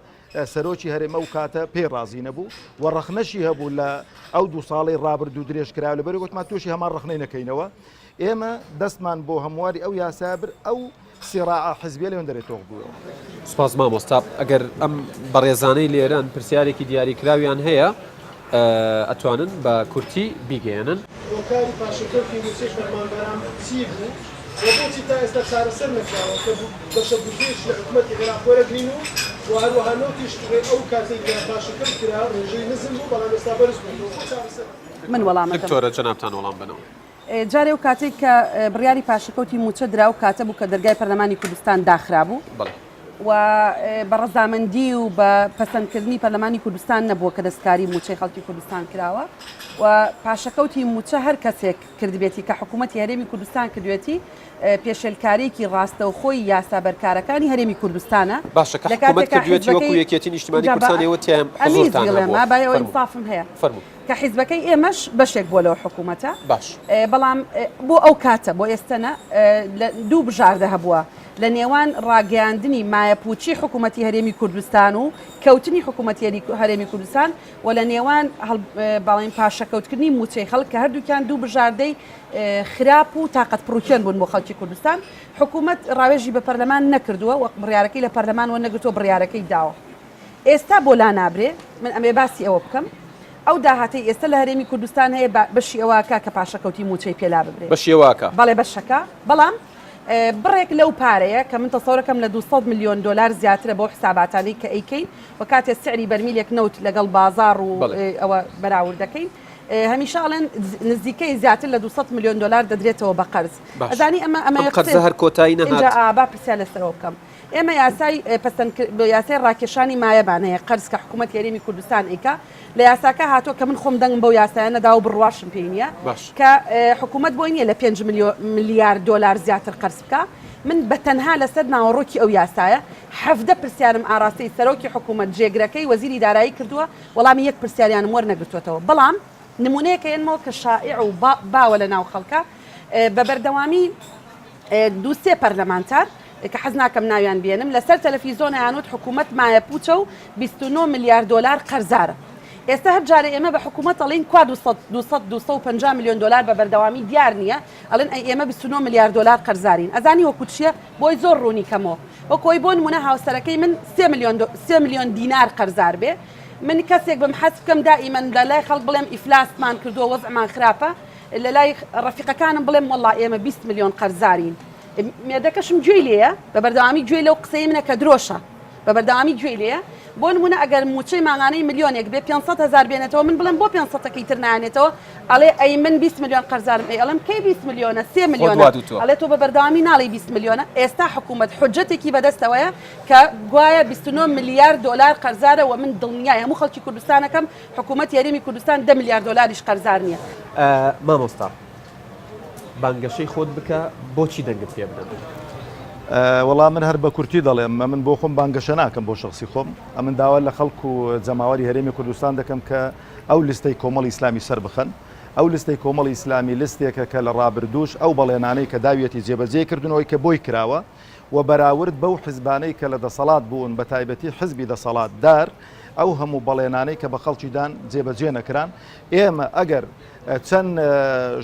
سەرۆکی هەرێمە و کاتە پێی ڕازی نەبوو و ڕەخنەشی هەبوو لە ئەو 2 ساڵی ڕابرد و درێژ کرا لە بەری گوتمان تووشی هەمان ڕەخنەی نەکەینەوە ئێمە دەستمان بۆ هەمواری ئەو یاسا بر ئەو سیراع حزبیە لەوێن دەرێتەوە بووەوە. سوپاس مامۆستا ئەگەر ئەم بەڕێزانەی لێرەن پرسیارێکی دیاریکراویان هەیە ئەتوانن بە کورتی بیگەێنن وەکاری پاشەکەوتی موچەی فەرمانبەران چی بوو بۆچی تا ئێستا چارەسەر نەکراوە کە بەشە بودجەیەکی لە حکوومەتی عێراق وەرەگرین و هەروەها نۆتیش ئەو کاتێک کە پاشەکەوت کرا ڕێژەی نزم بوو بەڵام ئێستا بەرز بوو من وەڵامەکەم دکتۆرە جەنابتان وەڵام بنەوە جارێ و کاتێک کە بڕیاری پاشەکەوتی موچە دراو کاتە بوو کە دەرگای پەرلەمانی کوردستان داخرا بوو و بە ڕەزامەندی و بە پەسەندکردنی پەرلەمانی کوردستان نەبووە کە دەستکاری موچەی خەڵکی کوردستان کراوە و پاشەکەوتی موچە هەر کەسێک کردبێتی کە حکوومەتی هەرێمی کوردستان کردوێتی پێشێلکارێکی ڕاستەوخۆی یاسابەرکارەکانی هەرێمی کوردستانە باشە کە حکوومەت کردوێتی وەکو یەکێتی نیشتیمانی کوردستانەوە تیان ئەمیزڵێمە بایەوە ئینسافم هەیە کە کە حیزبەکەی ئێمەش بەشێک بووە لەوە حکوومەتە باش بەڵام بۆ ئەو کاتە بۆ ئێستەنە دوو بژاردە هەبووە لە نێوان ڕاگەاندنی مایەپوچی حکوومەتی هەرێمی کوردستان و کەوتنی حکوومەتی هەرێمی کوردستان و لە نێوان باڵین پاشەکەوتکردنی موچەی خەڵک کە هەردووکیان دوو بژاردەی خراپ و تااقەت پرۆکێن بوون بۆ خەڵکی کوردستان حکوومەت ڕاوێژی بە پەرلەمان نەکردووە و بڕیارەکەی لە پەرلەمانەوە نەگرتووە بڕیارەکەی داوە ئێستا بۆ لا نابرێ من ئەمێ باسی ئەوە بکەم ئەو داهاتی ئێستا لە هەرێمی کوردستان هەیە بەشی ئەوواکە کە پاشەکەوتی موچەی پێلا ببرێت بەشێواکە بەڵێ بەشەکە بەڵام بڕێک لەو پارەیە کە من تەسەورەکەم لە 200 میلیۆن دلار زیاترە بۆ حساباتانی کە ئەیکەین و کاتێ سعری بەرمیلێک نەوت لەگەڵ بازار و ئەوە بەراورد دەکەین هەمیشاڵەن نزیکەی زیاتر لە 200 میلیۆن دلار دەدرێتەوە بە قەرز ئەزانی ئەمە قەرزە هەر کۆتایی نەهات با پرسیار لەسەرەوە بکەم ئێمە یاسای یاسای ڕاکێشانی مایەبانەیە قەرز کە حکوومەت هەرێمی کوردستان ئیکا لە یاساکە هاتۆ کە من خۆم دەنگم بەو یاسایانەدا و بڕواشم پێی نییە کە حکوومەت بۆی نییە لە 5 میلیارد دلار زیاتر قەرز بکە من بە تەنها لەسەر ناوەڕۆکی ئەو یاسایە 17 پرسیارم ئاراستەی سەرۆکی حکوومەت جێگرەکەی وەزیری دارایی کردووە وەڵامی یەک پرسیاریانم وەرنەگرتوێتەوە بەڵام نمونەیەکە ێنمەوە کە شائع و باوە لە ناو خەڵکە بە بەردەوامی دووسێ پەرلەمانتار کە حەز ناکەم ناویان بێنم لەسەر تەلەڤیزۆن یانوت حکوومەت مایەپوچە و 29 میلیارد دلار قەرزارە ئێستا هەر جارە ئێمە بە حکوومەت ئەڵین کوا 250 میلیۆن دلار بە بەردەوامی دیار نییە ئەڵێن ئێمە 29 میلیارد دلار قەرزارین ئەزانی وەکو چیە بۆی زۆر ڕوونی کەمەوە وەکۆی بۆ نمونە هاوسەرەکەی من 3 میلیۆن دینار قەرزار بێ من کەسێک بم حەز بکەم دائیمەن لە لای خەڵک بڵێم ئیفلاسمان کردووە وەزعمان خراپە لە لای ڕەفیقەکانم بڵێم وەڵڵا ئێمە 20 میلیۆن قەرزارین مێردەکەشم گوێی لێیە بە بەردەوامی گوێی لەو قسەی منە کە درۆشە بە بەردەوامی گوێی لێیە بۆ نمونە ئەگەر موچەی ماغانەی میلیۆنێک بێ 500,000 بێنێتەوە من بڵێم بۆ 500ەکەی تر نانێتەوە ئەڵێ ئەی من 20 میلیۆن قەرزارم ئەڵم کەی 20 میلیۆنە 3 میلیۆنە ئەڵێ تۆ بە بەردەوامی ناڵی 20 میلیۆنە ئێستا حکوومەت حجەتێکی بەدەستەوەیە کە گوایە 29 میلیارد دلار قەرزارە و من دڵنیایە هەموو خەڵکی کوردستانەکەم حکوومەت یاریمی کوردستان 10 میلیارد دلاریش قەرزار نییە مامۆستا بانگەشەی خۆت بکە بۆچی دەنگت پێ بدەن وەڵام من هەر بە کورتی دەڵێم من بۆ خۆم بانگەشە ناکەم بۆ شخصی خۆم ئەمن داوا لە خەڵک و جەماوەری هەرێمی کوردستان دەکەم کە ئەو لیستەی کۆمەڵی ئیسلامی سەر بخەن ئەو لیستەی کۆمەڵی ئیسلامی لیستێکە کە لە ڕابردوش ئەو بەڵێنانەی کە داویەتی جێبەجێ کردنەوەی کە بۆی کراوە و بەراورد بەو حزبانەی کە لە دەسەڵات بوون بە تایبەتی حزبی دەسەڵات دار ئەو هەموو بەڵێنانەی کە بە خەڵکیدان جێبەجێ نەکران ئێمە ئەگەر چەند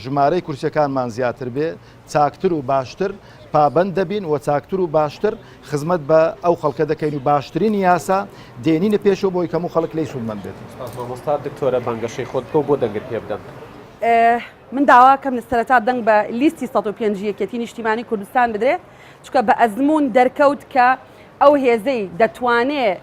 ژمارەی کورسەکانمان زیاتر بێ چاکتر و باشتر پابند دەبین و چاکتر و باشتر خزمەت بە ئەو خەڵکە دەکەین و باشترین یاسا دێنینە پێشەوە بۆی کەموو خەڵک لی سوودمەند بێت مامۆستا دکتۆرە بانگەشەی خۆت بکە بۆ دەنگت پێ بدەن من داواکەم لە سەرەتا دەنگ بە لیستی 105 یەکێتی نیشتیمانی کوردستان بدرێت چکە بە ئەزمون دەرکەوت کە ئەو هێزەی دەتوانێت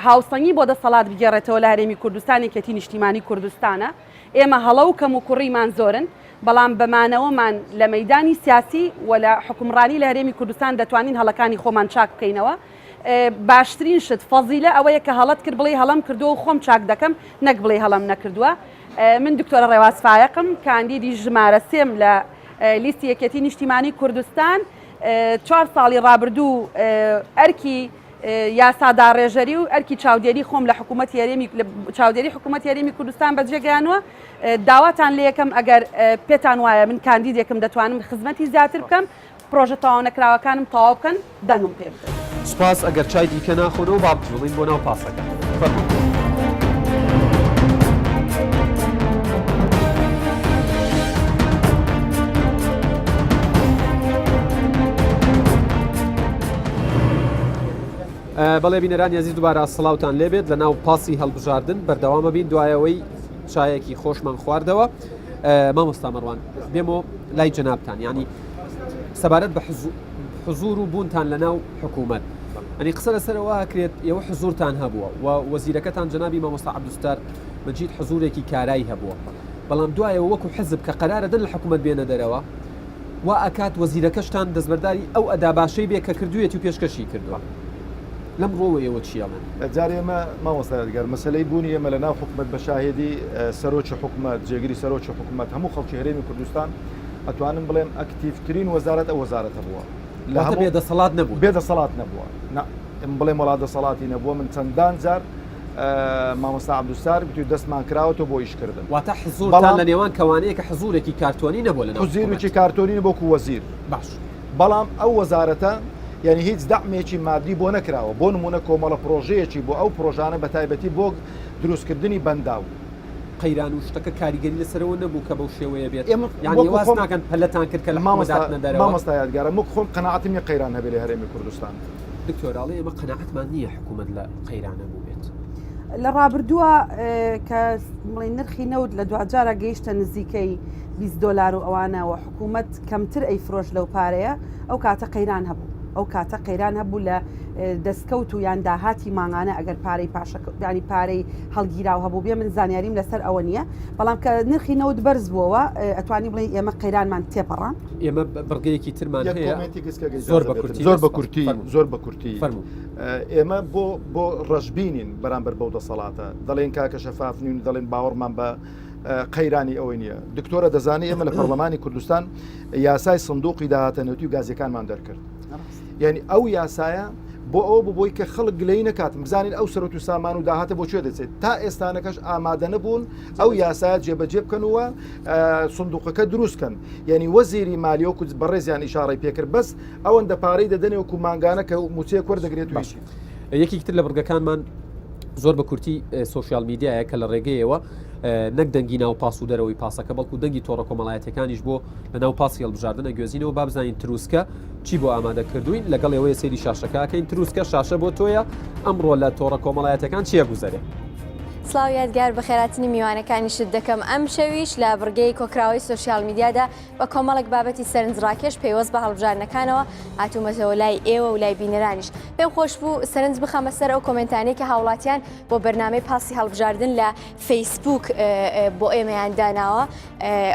هاوسەنگی بۆ دەسەڵات بگێڕێتەوە لە هەرێمی کوردستان یەکێتی نیشتیمانی کوردستانە ئێمە هەڵە و کەم و کوڕیمان زۆرن بەڵام بەمانەوەمان لە مەیدانی سیاسی و لە حکومڕانی لە هەرێمی کوردستان دەتوانین هەڵەکانی خۆمان چاک بکەینەوە باشترین شت فەزیلە ئەوەیە کە هەڵەت کرد بڵێ هەڵم کردووە و خۆم چاک دەکەم نەک بڵێ هەڵم نەکردووە من دکتۆرە ڕێواز فایقم کاندیدی ژمارە سێم لە لیستی یەکێتی نیشتیمانی کوردستان 4 ساڵی ڕابردوو ئەرکی یاسادا ڕێژەری و ئەرکی چاودێری خۆم لە چاودێری حکوومەت یاریمی کوردستان بەجێگەیانوە داواتان لێ یەکەم ئەگەر پێتان وایە من کاندیدێکم دەتوانم خزمەتی زیاتر بکەم پرۆژە تەواو نەکراوەکانم تەواو بکەن دەنگم پێ بدەن سوپاس ئەگەر چای دیکە ناخۆنەوە با بجوڵین بۆ ناو پاسەکە بەڵێ بینەرانی عزیز دووبارە سڵاوتان لێبێت لە ناو پاسی هەڵبژاردن بەردەوامە بین دوایەوەی چایەکی خۆشمان خواردەوە مامۆستا مەڕوان بێمەوە لای جەنابتان ینی سەبارەت بە حزور و بوونتان لە ناو حکوومەت ئەنی قسە لەسەرەوە هەکرێت ئێوە حزورتان هەبووە و وەزیرەکەتان جەنابی مامۆستا عەبدولستار مەجید حزورێکی کارایی هەبووە بەڵام دوایەوە وەکو حزب کە قەرارە دەن لە حکوومەت بێنە دەرەوە و ئەکات وەزیرەکەشتان دەستبەرداری ئەو ئەدا باشەی بێ کە کردوێتی و پێشکەشی کردووە لەم ڕۆوە ئێوە چیاڵن جارێ ئێمە مامۆستاگەر مەسلەی بوونی ئێمە لە ناو حکوومەت بە شاهێدی سەرۆکی حکوومەت جێگیری سەرۆکی حکوومەت هەموو خەڵکی هەرێمی کوردستان ئەتوانم بڵێم ئەکتیڤترین وەزارەت ئەو وەزارەتە بووە لە بێدەسەڵات نەبوو بێدەسەڵات نەبووە بڵێم وڵات دەسەڵاتی نەبووە من چەندان جار مامۆستا عەبدولستار گوتی دەستمان کراوەتەوە بۆ ئیشکردن واتە حزوورتان لە نێوان کەوانەیە کە حزوورێکی کارتۆنی نەبوو لە حزوورێکی کارتۆنی بۆکو وەزیر باش بەڵام ئەو وەزارەتە یعنی هیچ دەعمێکی مادی بۆ نەکراوە بۆ نمونە کۆمەڵە پرۆژەیەکی بۆ ئەو پرۆژانە بە تایبەتی بۆ دروستکردنی بەنداو قەیران و شتەکە کاریگەری لەسەرەوە نەبوو کە بەو شێوەیە بێت یعنی واز ناکەن پەلەتان کرد کە لە مامۆستاداتنە دەرەوە مامۆستا یادگارە مک خۆم قەناعەتم نییە قەیران هەبێت لە هەرێمی کوردستان دکتۆراڵی ئێمە قەناعەتمان نییە حکوومەت لە قەیرانە بوو بێت لە ڕابردووە کە بڵێ نرخی نەوت لە دوجارە گەیشتە نزیکەی $20 و ئەوانەوە حکوومەت کەمتر ئەیفرۆش لەو پارەیە ئەو کاتە قەیران هەبوو ئەو کاتە قەیران هەبوو لە دەستکەوت و یان داهاتی ماغانە ئەگەر پارەی پاشەکانی پارەی هەڵگیراو هەبوو بێ من زانیاریم لەسەر ئەوە نییە بەڵام کە نرخی نەوت بەرز بووەوە ئەتوانی بڵێ ئێمە قەیرانمان تێپەڕان ئێمە بڕگەیەکی ترمان زۆر بە کورتی ئێمە بۆ ڕەشبینین بەرامبەر بەو دەسەڵاتە دەڵێن کاکە شەفافنین دەڵێن باوەڕمان بە قەیرانی ئەوەی نییە دکتۆرە دەزانێت ئێمە لە پەرلەمانی کوردستان یاسای سندوقی داهاتەنەوتی و گازیەکانمان دەرکرد یعنی ئەو یاسایە بۆ ئەوە ببووی کە خەڵک گلەی نەکاتم بزانین ئەو سەرەت و سامان و داهاتە بۆ کوێ دەچێت تا ئێستانەکەش ئامادە نەبوون ئەو یاسایە جێبەجێ بکەنەوە سندوقەکە دروستکەن یعنی وەزیری مالیۆ بەڕێزیان ئیشارەی پێکرد بەس ئەوەندە پارەی دەدەنێ وەکو مانگانە کە موچەیە کوەردەگرێت ویشی یەکێکی تر لە بڕگەکانمان زۆر بە کورتی سوۆشیال میدیایە کە لە ڕێگەیەوە نەک دەنگی ناو پاس و دەرەوەی پاسەکە بەڵکو دەنگی تۆڕە کۆمەڵایەتەکانیش بۆ لە ناو پاسی هەڵبژاردنە گوێزینەوە با بزانین تروسکە چی بۆ ئامادە کردوین لەگەڵ ئێوەیە سێری شاشەکەکەین تروسکە شاشە بۆ تۆیە ئەمڕۆ لە تۆڕە کۆمەڵایەتەکان چیە گوزەرێ سلااو یادگار بە خێراتنی میوانەکانیشت دەکەم ئەم شەویش لە بڕگەی کۆکراوی سوۆشیال میدیادا بە کۆمەڵک بابەتی سەرنجڕاکێش پەیوەست بە هەڵبژاردنەکانەوە هاتوومەتەوە لای ئێوە و لای بینەرانیش پێم خۆش بوو سەرنج بخەمە سەر ئەو کۆمنتانەی کە هاوڵاتیان بۆ بەرنامەی پاسی هەڵبژاردن لە فەیسبوک بۆ ئێمەیان داناوە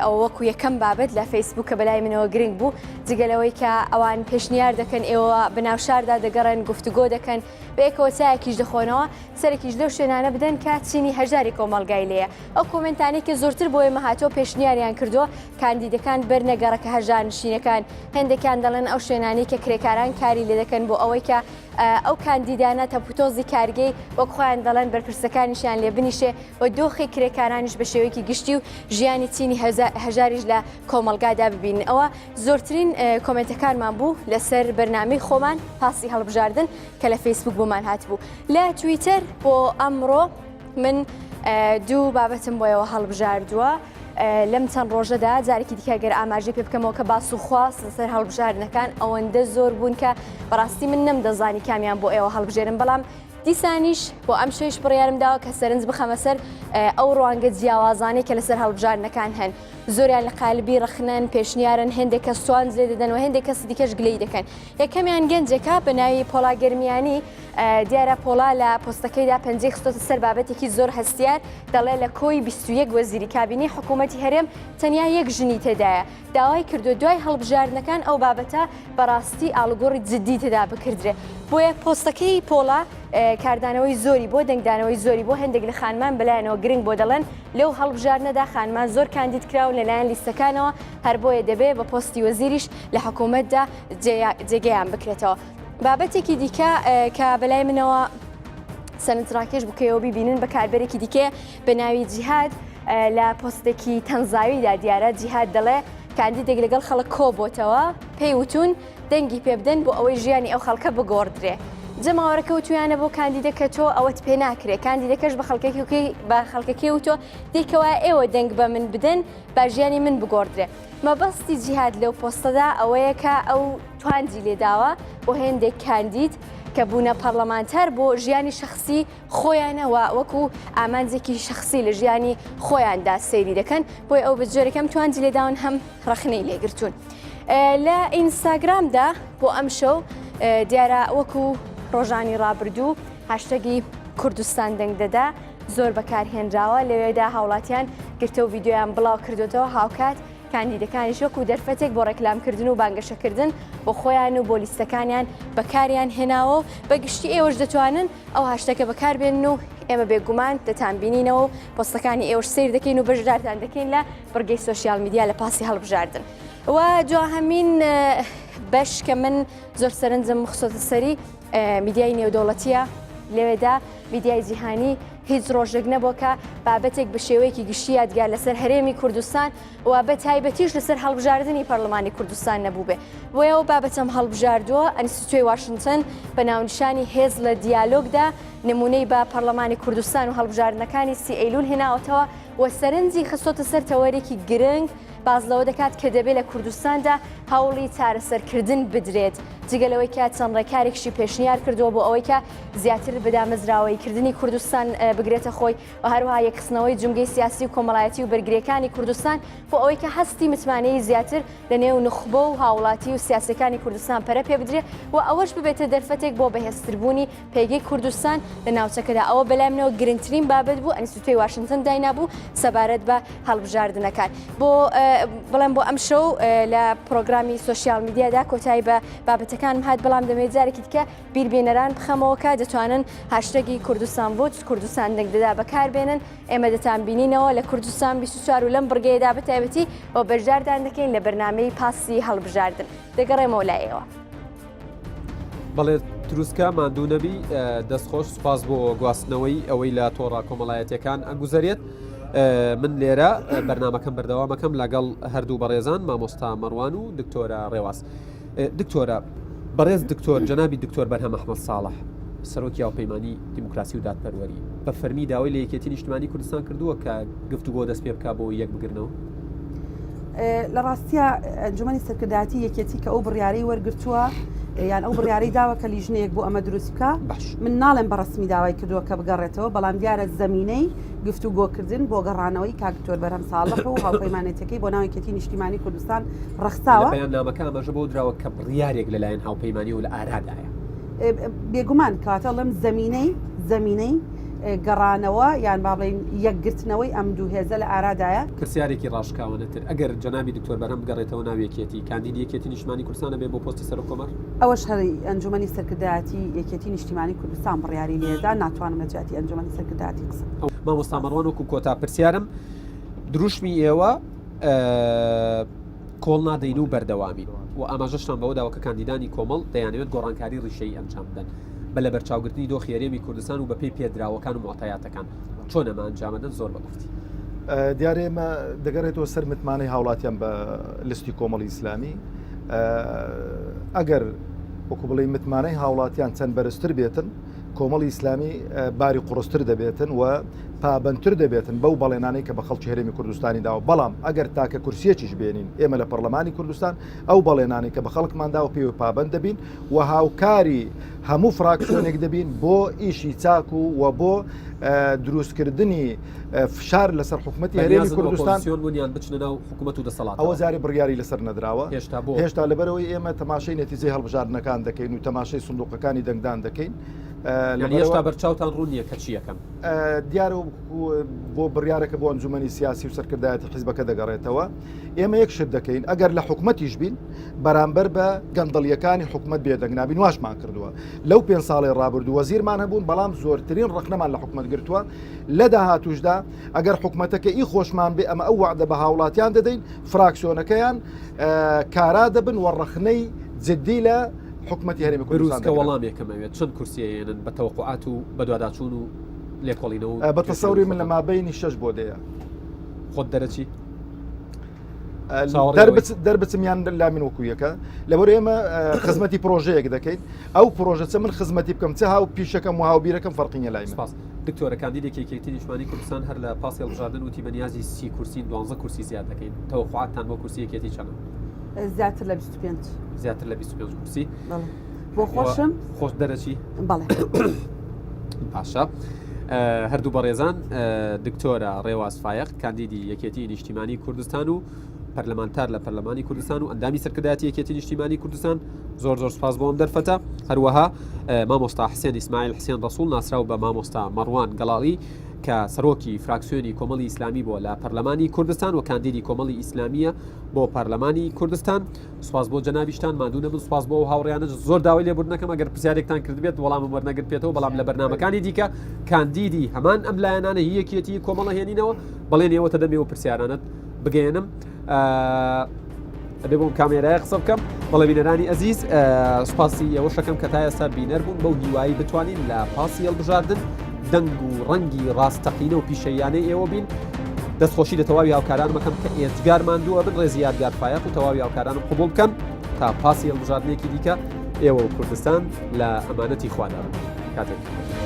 ئەو وەکو یەکەم بابەت لە فەیسبوک کە بەلای منەوە گرنگ بوو جگەلەوەی کە ئەوان پێشنیار دەکەن ئێوە بەناو شاردا دەگەڕێن گفتوگۆ دەکەن بەیەکەوە چایەکیش دەخۆنەوە سەرێکیش لەو شوێنانە بدەن کە چینی هەژاری کۆمەڵگای لەیە ئەو کۆمنتانێک کە زۆرتر بۆ ئێمە هاتۆ پێشنیاریان کردووە کاندیدەکان بەرنەگەڕەکە هەژارنشینەکان هەندێکیان دەڵێن ئەو شوێنانی کە کرێکاران کاری لێ دەکەن بۆ ئەوەی کە ئەو کاندیدانە تەپوتۆزی کارگەی وەک خۆیان دەڵێن بەرپرسەکانیشیان لێ بنیشێ و دۆخی کرێکارانیش بە شێوەیەکی گشتی و ژیانی چینی هەژاریش لە کۆمەلگادا ببین ئەوە زۆرترین کۆمنتەکانمان بوو لەسەر بەرنامەی خۆمان پاسی هەڵبژاردن کە لە فەیسبوک بۆمان هاتبوو لە تویتەر بۆ ئەمڕۆ من دوو بابەتم بۆیەوە هەڵبژاردووە لەم چەند ڕۆژەدا جارێکی دیکە گەر ئاماژەی پێ بکەمەوە کە باس و خواست لەسەر هەڵبژاردنەکان ئەوەندە زۆر بوون کە بەڕاستی من نەمدەزانی کامیان بۆ ئێوە هەڵبژێرم بەڵام دیسانیش بۆ ئەم شەویش بڕیارم داوە کە سەرنج بخەمە سەر ئەو ڕوانگە جیاوازانەی کە لەسەر هەڵبژاردنەکان هەن زۆریان لە قالبی ڕخنەن پێشنیارن هێندێک کە سوانز لێ دەدەن و هێندێک کەس دیکەش گلەی دەکەن یەکەمیان گەنجێکە بە ناوی پۆڵا گەرمیانی دیارە پۆڵا لە پۆستەکەیدا پەنجەی خستۆتە سەر بابەتێکی زۆر هەستیار دەڵێ لە کۆی 21 وەزیری کابینی حکوومەتی هەرێم تەنیا یەک ژنی تێدایە داوای کردو دوای هەڵبژاردنەکان ئەو بابەتە بەڕاستی ئاڵگۆڕی جددی تێدا بکردرێ بۆیە پۆستەکەی پۆڵا کاردانەوەی زۆری بۆ دەنگدانەوەی زۆری بۆ هەندێک لە خانمان بەلایەنەوە گرنگ بۆ دەڵێن لەو هەڵبژاردنەدا خانمان زۆر کاندید کراون لەلایەن لیستەکانەوە هەر بۆیە دەبێت بە پۆستی وەزیریش لە حکوومەتدا جێگەیان بکرێتەوە بابەتێکی دیکە کە بەلای منەوە سەرنجڕاکێش بکەوە ببینن بە کاربەرێکی دیکە بە ناوی جیهاد لە پۆستێکی تەنزاویدا دیارە جیهاد دەڵێ کاندیدێک لەگەڵ خەڵک کۆبۆتەوە پێی وتون دەنگی پێ بدەن بۆ ئەوەی ژیانی ئەو خەڵکە بگۆڕدرێ جەماوەڕەکە وتویانە بۆ کاندیدە کە تۆ ئەوەت پێ ناکرێت کاندیدەکەش بە خەڵکەکەی وتۆ دیکەوە ئێوە دەنگ بە من بدەن با ژیانی من بگۆڕدرێ مەبەستی جیهاد لەو پۆستەدا ئەوەیە کە ئەو توانجی لێداوە بۆ هێندێک کاندید کە بوونە پەرلەمانتەر بۆ ژیانی شخصی خۆیانەوە وەکو ئامانجێکی شخصی لە ژیانی خۆیاندا سەیری دەکەن بۆی ئەو بەجۆرەکەم توانجی لێداون هەم ڕەخنەی لێگرتوون لە ئینستاگرامدا بۆ ئەم شەو دیارە وەکو ڕۆژانی ڕابردوو هاشتەگی کوردستان دەنگ دەدا زۆر بەکارهێنراوە لەوێدا هاوڵاتیان گرتە و ڤیددیۆیان بڵاو کردوەوە هاوکات کاندیدەکانیش وەکو دەرفەتێک بۆ ڕێکلامکردن و بانگەشەکردن بۆ خۆیان و بۆ لیستەکانیان بەکاریان هێناوە و بەگشتی ئێوەش دەتوانن ئەو هاشتەکە بەکاربێنن و ئێمە بێگومان دەتانبینینەوە و پۆستەکانی ئێوەش سیر دەکەین و بەشدارتان دەکەین لە بڕگەی سوۆشیال میدیا لە پاسی هەڵبژاردن و جوهەمین بەش کە من زۆر سەرنجم خستۆتە سەری میدیای نێودەوڵەتیە لەوێدا میدیای جیهانی هیچ ڕۆژێک نەبووە کە بابەتێک بە شێوەیەکی گشتی یادگار لەسەر هەرێمی کوردستان و بە تایبەتیش لەسەر هەڵبژاردننی پەرلەمانی کوردستان نەبوو بێ بۆیەوە بابەتەم هەڵبژاردووە ئەنستیتوی واشنگتن بە ناونیشانی هێز لە دیالۆگدا نمونەی بە پەرلەمانی کوردستان و هەڵبژاردنەکانی سی ئەیلول هێناوەتەوە و سەرنجی خستۆتە سەر تەوەرێکی گرنگ باز لەوە دەکات کە دەبێت لە کوردستاندا هەوڵی چارەسەرکردن بدرێت جگەلەوەی کە چەند ڕێکارێکشی پێشنیار کردووە بۆ ئەوەی کە زیاتر بەدامەزراوەیکردنی کوردستان بگرێتە خۆی و هەروەها یەکخستنەوەی جومگەی سیاسی و کۆمەڵایەتی و بەرگریەکانی کوردستان بۆ ئەوەی کە هەستی متمانەی زیاتر لە نێو نخبە و هاوڵاتی و سیاسەکانی کوردستان پەرە پێ بدرێت و ئەوەش ببێتە دەرفەتێک بۆ بەهێزتربوونی پێگەی کوردستان لە ناوچەکەدا ئەوە بەلایمنەوە گرنگترین بابەت بوو ئەنستیتوی واشنگتن داینابوو سەبارەت بە هەڵبژاردنەکان بەڵام بۆ ئەم شەو لە پرۆگرامی سوۆسیال میدیادا کۆتایی بە بابەتەکانم هات بەڵام دەمێت جارێکی دیکە بیربێنەران بخەمەوە کە دەتوانن هاشتەگی کوردستان ڤۆت کوردستان دەنگدەدا بەکاربێنن ئێمە دەتان بینینەوە لە کوردستان 24 و لەم بڕگەیەدا بەتایبەتی بۆ بەشداردان دەکەین لە بەرنامەی پاسی هەڵبژاردن دەگەڕێمەوە لایەوە. بەڵێ دروستکە ماندوو نەبی دەستخۆش سوپاس بۆ گواستنەوەی ئەوەی لە تۆڕە کۆمەڵایەتیەکان ئەگوزارێت من لێرە بەرنامەکەم بەردەوامەکەم لەگەڵ هەردوو بەڕێزان مامۆستا مەڕوان و دکتۆرە ڕێواز. دکتۆرە بەڕێز دکتۆر جەنابی دکتۆر بەرهەم ئەحمەد ساڵح سەرۆکی یاوپەیمانی دیموکراسی و دادپەروەری بە فەرمی داوای لە یەکێتی نیشتیمانی کوردستان کردووە کە گفتوگۆ دەست پێ بکا بۆ یەک بگرنەوە. لە ڕاستیە ئەنجومەنی سەرکردایەتی یەکێتی کە ئەو بڕیارەی وەرگرتووە یان ئەو بڕیارەی داوە کە لیژنەیەک بۆ ئەمە دروست بکە من ناڵێن بە ڕسمی داوای کردووە کە بگەڕێتەوە بەڵام دیارە زەمینەی گفتوگۆکردن بۆ گەڕانەوەی کاکتۆر بەرهەم ساڵح و هاوپەیمانێتەکەی بۆ ناو یەکێتی نیشتیمانی کوردستان ڕەخساوە. بەیاننامەکە ئەمەژە بۆ دراوە کە بڕیارێک لەلایەن هاوپەیمانی و لە ئارادایە بێگومان کاتە لەم زەمینەی گەڕانەوە یان با بڵێن یەکگرتنەوەی ئەم دوو هێزە لە ئارادایە پرسیارێکی ڕاشکاوەنەتر ئەگەر جەنابی دکتۆر بەرهەم بگەڕێتەوە ناو یەکێتی کاندید یەکێتی نیشتیمانی کوردستانە بێ بۆ پۆستی سەرۆکۆمەر ئەوەش هەری ئەنجومەنی سەرکردایەتی یەکێتی نیشتیمانی کوردستان بڕیاری لێدا ناتوانم لە جیاتی ئەنجومەنی سەرکردایەتی قسە. مامۆستا مەڕوان وەکو کۆتا پرسیارم دروشمی ئێوە کۆڵ نادەین و بەردەوامی و ئاماژەشتان بەوەداوە کە کاندیدانی کۆمەڵ دەیانەوێت گۆڕانکاری ڕیشەی ئەنجام بدەن بە لە بەرچاوگرتنی دۆ خێرێمی کوردستان و بەپێی پێدراوەکان و مۆتایاتەکان چۆن ئەمە ئەنجامەدەن زۆر بەگفتی. دیارە ئێمە دەگەڕێتەوە سەر متمانەی هاوڵاتیان بە لیستی کۆمەڵی ئیسلامی ئەگەر وەکو بڵێ متمانەی هاوڵاتیان چەند بەرزتر بێتن کۆمەڵی ئیسلامی باری قڕستر دەبێتن و پابندتر دەبێتن بەو بەڵێنانەی کە بە خەڵکی هەرێمی کوردستانی داوە بەڵام ئەگەر تاکە کورسیەکیش بێنین ئێمە لە پەرلەمانی کوردستان ئەو بەڵێنانی کە بە خەڵکماندا و پێوە پابند دەبین و هاوکاری هەموو فراکسیۆنێک دەبین بۆ ئیشی چاک و بۆ دروستکردنی فشار لەسەر حکوومەتی هەرێمی کوردستان ئەوە زاری بڕیاری لەسەر نەدراوە هێشتا لەبەرەوەی ئێمە تەماشای نەتیجەی هەڵبژاردنەکان دەکەین و تەماشای سندوقەکانی دەنگدان دەکەین. هێشتا بەرچاوتان ڕوو نییە کە چیەکەم دیارە بۆ بڕیارەکە بۆ ئەنجومەنی سیاسی و سەرکردایەتی حیزبەکە دەگەڕێتەوە ئێمە یەک شت دەکەین ئەگەر لە حکوومەتیش بین بەرامبەر بە گەندەڵیەکانی حکوومەت بێدەنگ نابین واشمان کردووە لەو 5 ساڵی ڕابردوو وەزیرمان هەبوون بەڵام زۆرترین ڕخنەمان لە حکوومەت گرتووە لە داهاتوشدا ئەگەر حکوومەتەکە ئی خۆشمان بێ ئەمە ئەو وعدە بە هاوڵاتیان دەدەین فراکسیۆنەکەیان کارا دەبن و ڕخنەی جددی لە حکوومەتی هەرێمی کوردستان کە وەڵامێکەمەوێت چەند کورسیێنن بە تەوقعات و بە دواداچوون و لێکۆڵینەوە بە تەسەوری من لە مابەینی 6 بۆ دەیە خۆت دەرەچی دەربچمیان لا من وەکوویەکە لەبەر ئێمە خزمەتی پرۆژەیەک دەکەین ئەو پرۆژە چە من خزمەتی بکەم چه هاو پیشەکەم و هاوبیرەکەم فەرقینە لای من. دکتۆرە کاندیدێکی یەکێتی نیشتیمانی کوردستان هەر لە پاسی هەڵبژاردن وتی بەنیازی 30 کورسی 12 کورسی زیاد دەکەین تەوقعاتتان بۆ کورسی یەکێتی چەندە؟ زیاتر لە 25 زیاتر لە 25 کورسی بۆ خۆشم خۆش دەرەچی بەڵێ باشە. هەردوو بەڕێزان دکتۆرە ڕێواز فایق کاندیدی یەکێتی نیشتیمانی کوردستان و پەرلەمانتار لە پەرلەمانی کوردستان و ئەندامی سەرکردایەتی یەکێتی نیشتیمانی کوردستان زۆر سوپاس بۆم دەرفەتە. هەروەها مامۆستا حسێن ئیسماعیل حسێن ڕەسوول ناسراو بە مامۆستا مەڕوان گەڵاڵی کە سەرۆکی فراکسیۆنی کۆمەڵی ئیسلامی بۆ لە پەرلەمانی کوردستان و کاندیدی کۆمەڵی ئیسلامیە بۆ پەرلەمانی کوردستان. سوپاس بۆ جەنابیشتان مادوو نەبن سوپاس بۆ هاوڕێیانە زۆر داوای لێبوردنەکەم ئەگەر پرسیارێکتان کردبێت وەڵامم وەرنەگرت بەڵام لە بەرنامەکانی دیکە کاندیدی هەمان ئەم لایەنانە یەکێتی کۆمەڵە هێنینەوە بەڵێن ئێوە دەمێەوە پرسیارانت بگەێنم ئەبێ بۆم کامێرای قسە بکەم. بەڵێ بینەرانی ئەزیز سوپاسی ئەوە شەکەم کە تا ئێستا بینەر بوون بەو هیوایی بتوانین لە پاسی هەڵبژاردن دەنگ و ڕەنگی ڕاستەقینە و پیشەیانەی ئێوە بین دەستخۆشی لە تەواوی هاوکاران مەکەم کە ئێجگارمان دووە بن ڕێزی یادگار فایق و تەواوی هاوکارانم قبول بکەن تا پاسی هەڵبژاردنێکی دیکە ئێوە و کوردستان لە ئەمانەتی خواداون کاتێک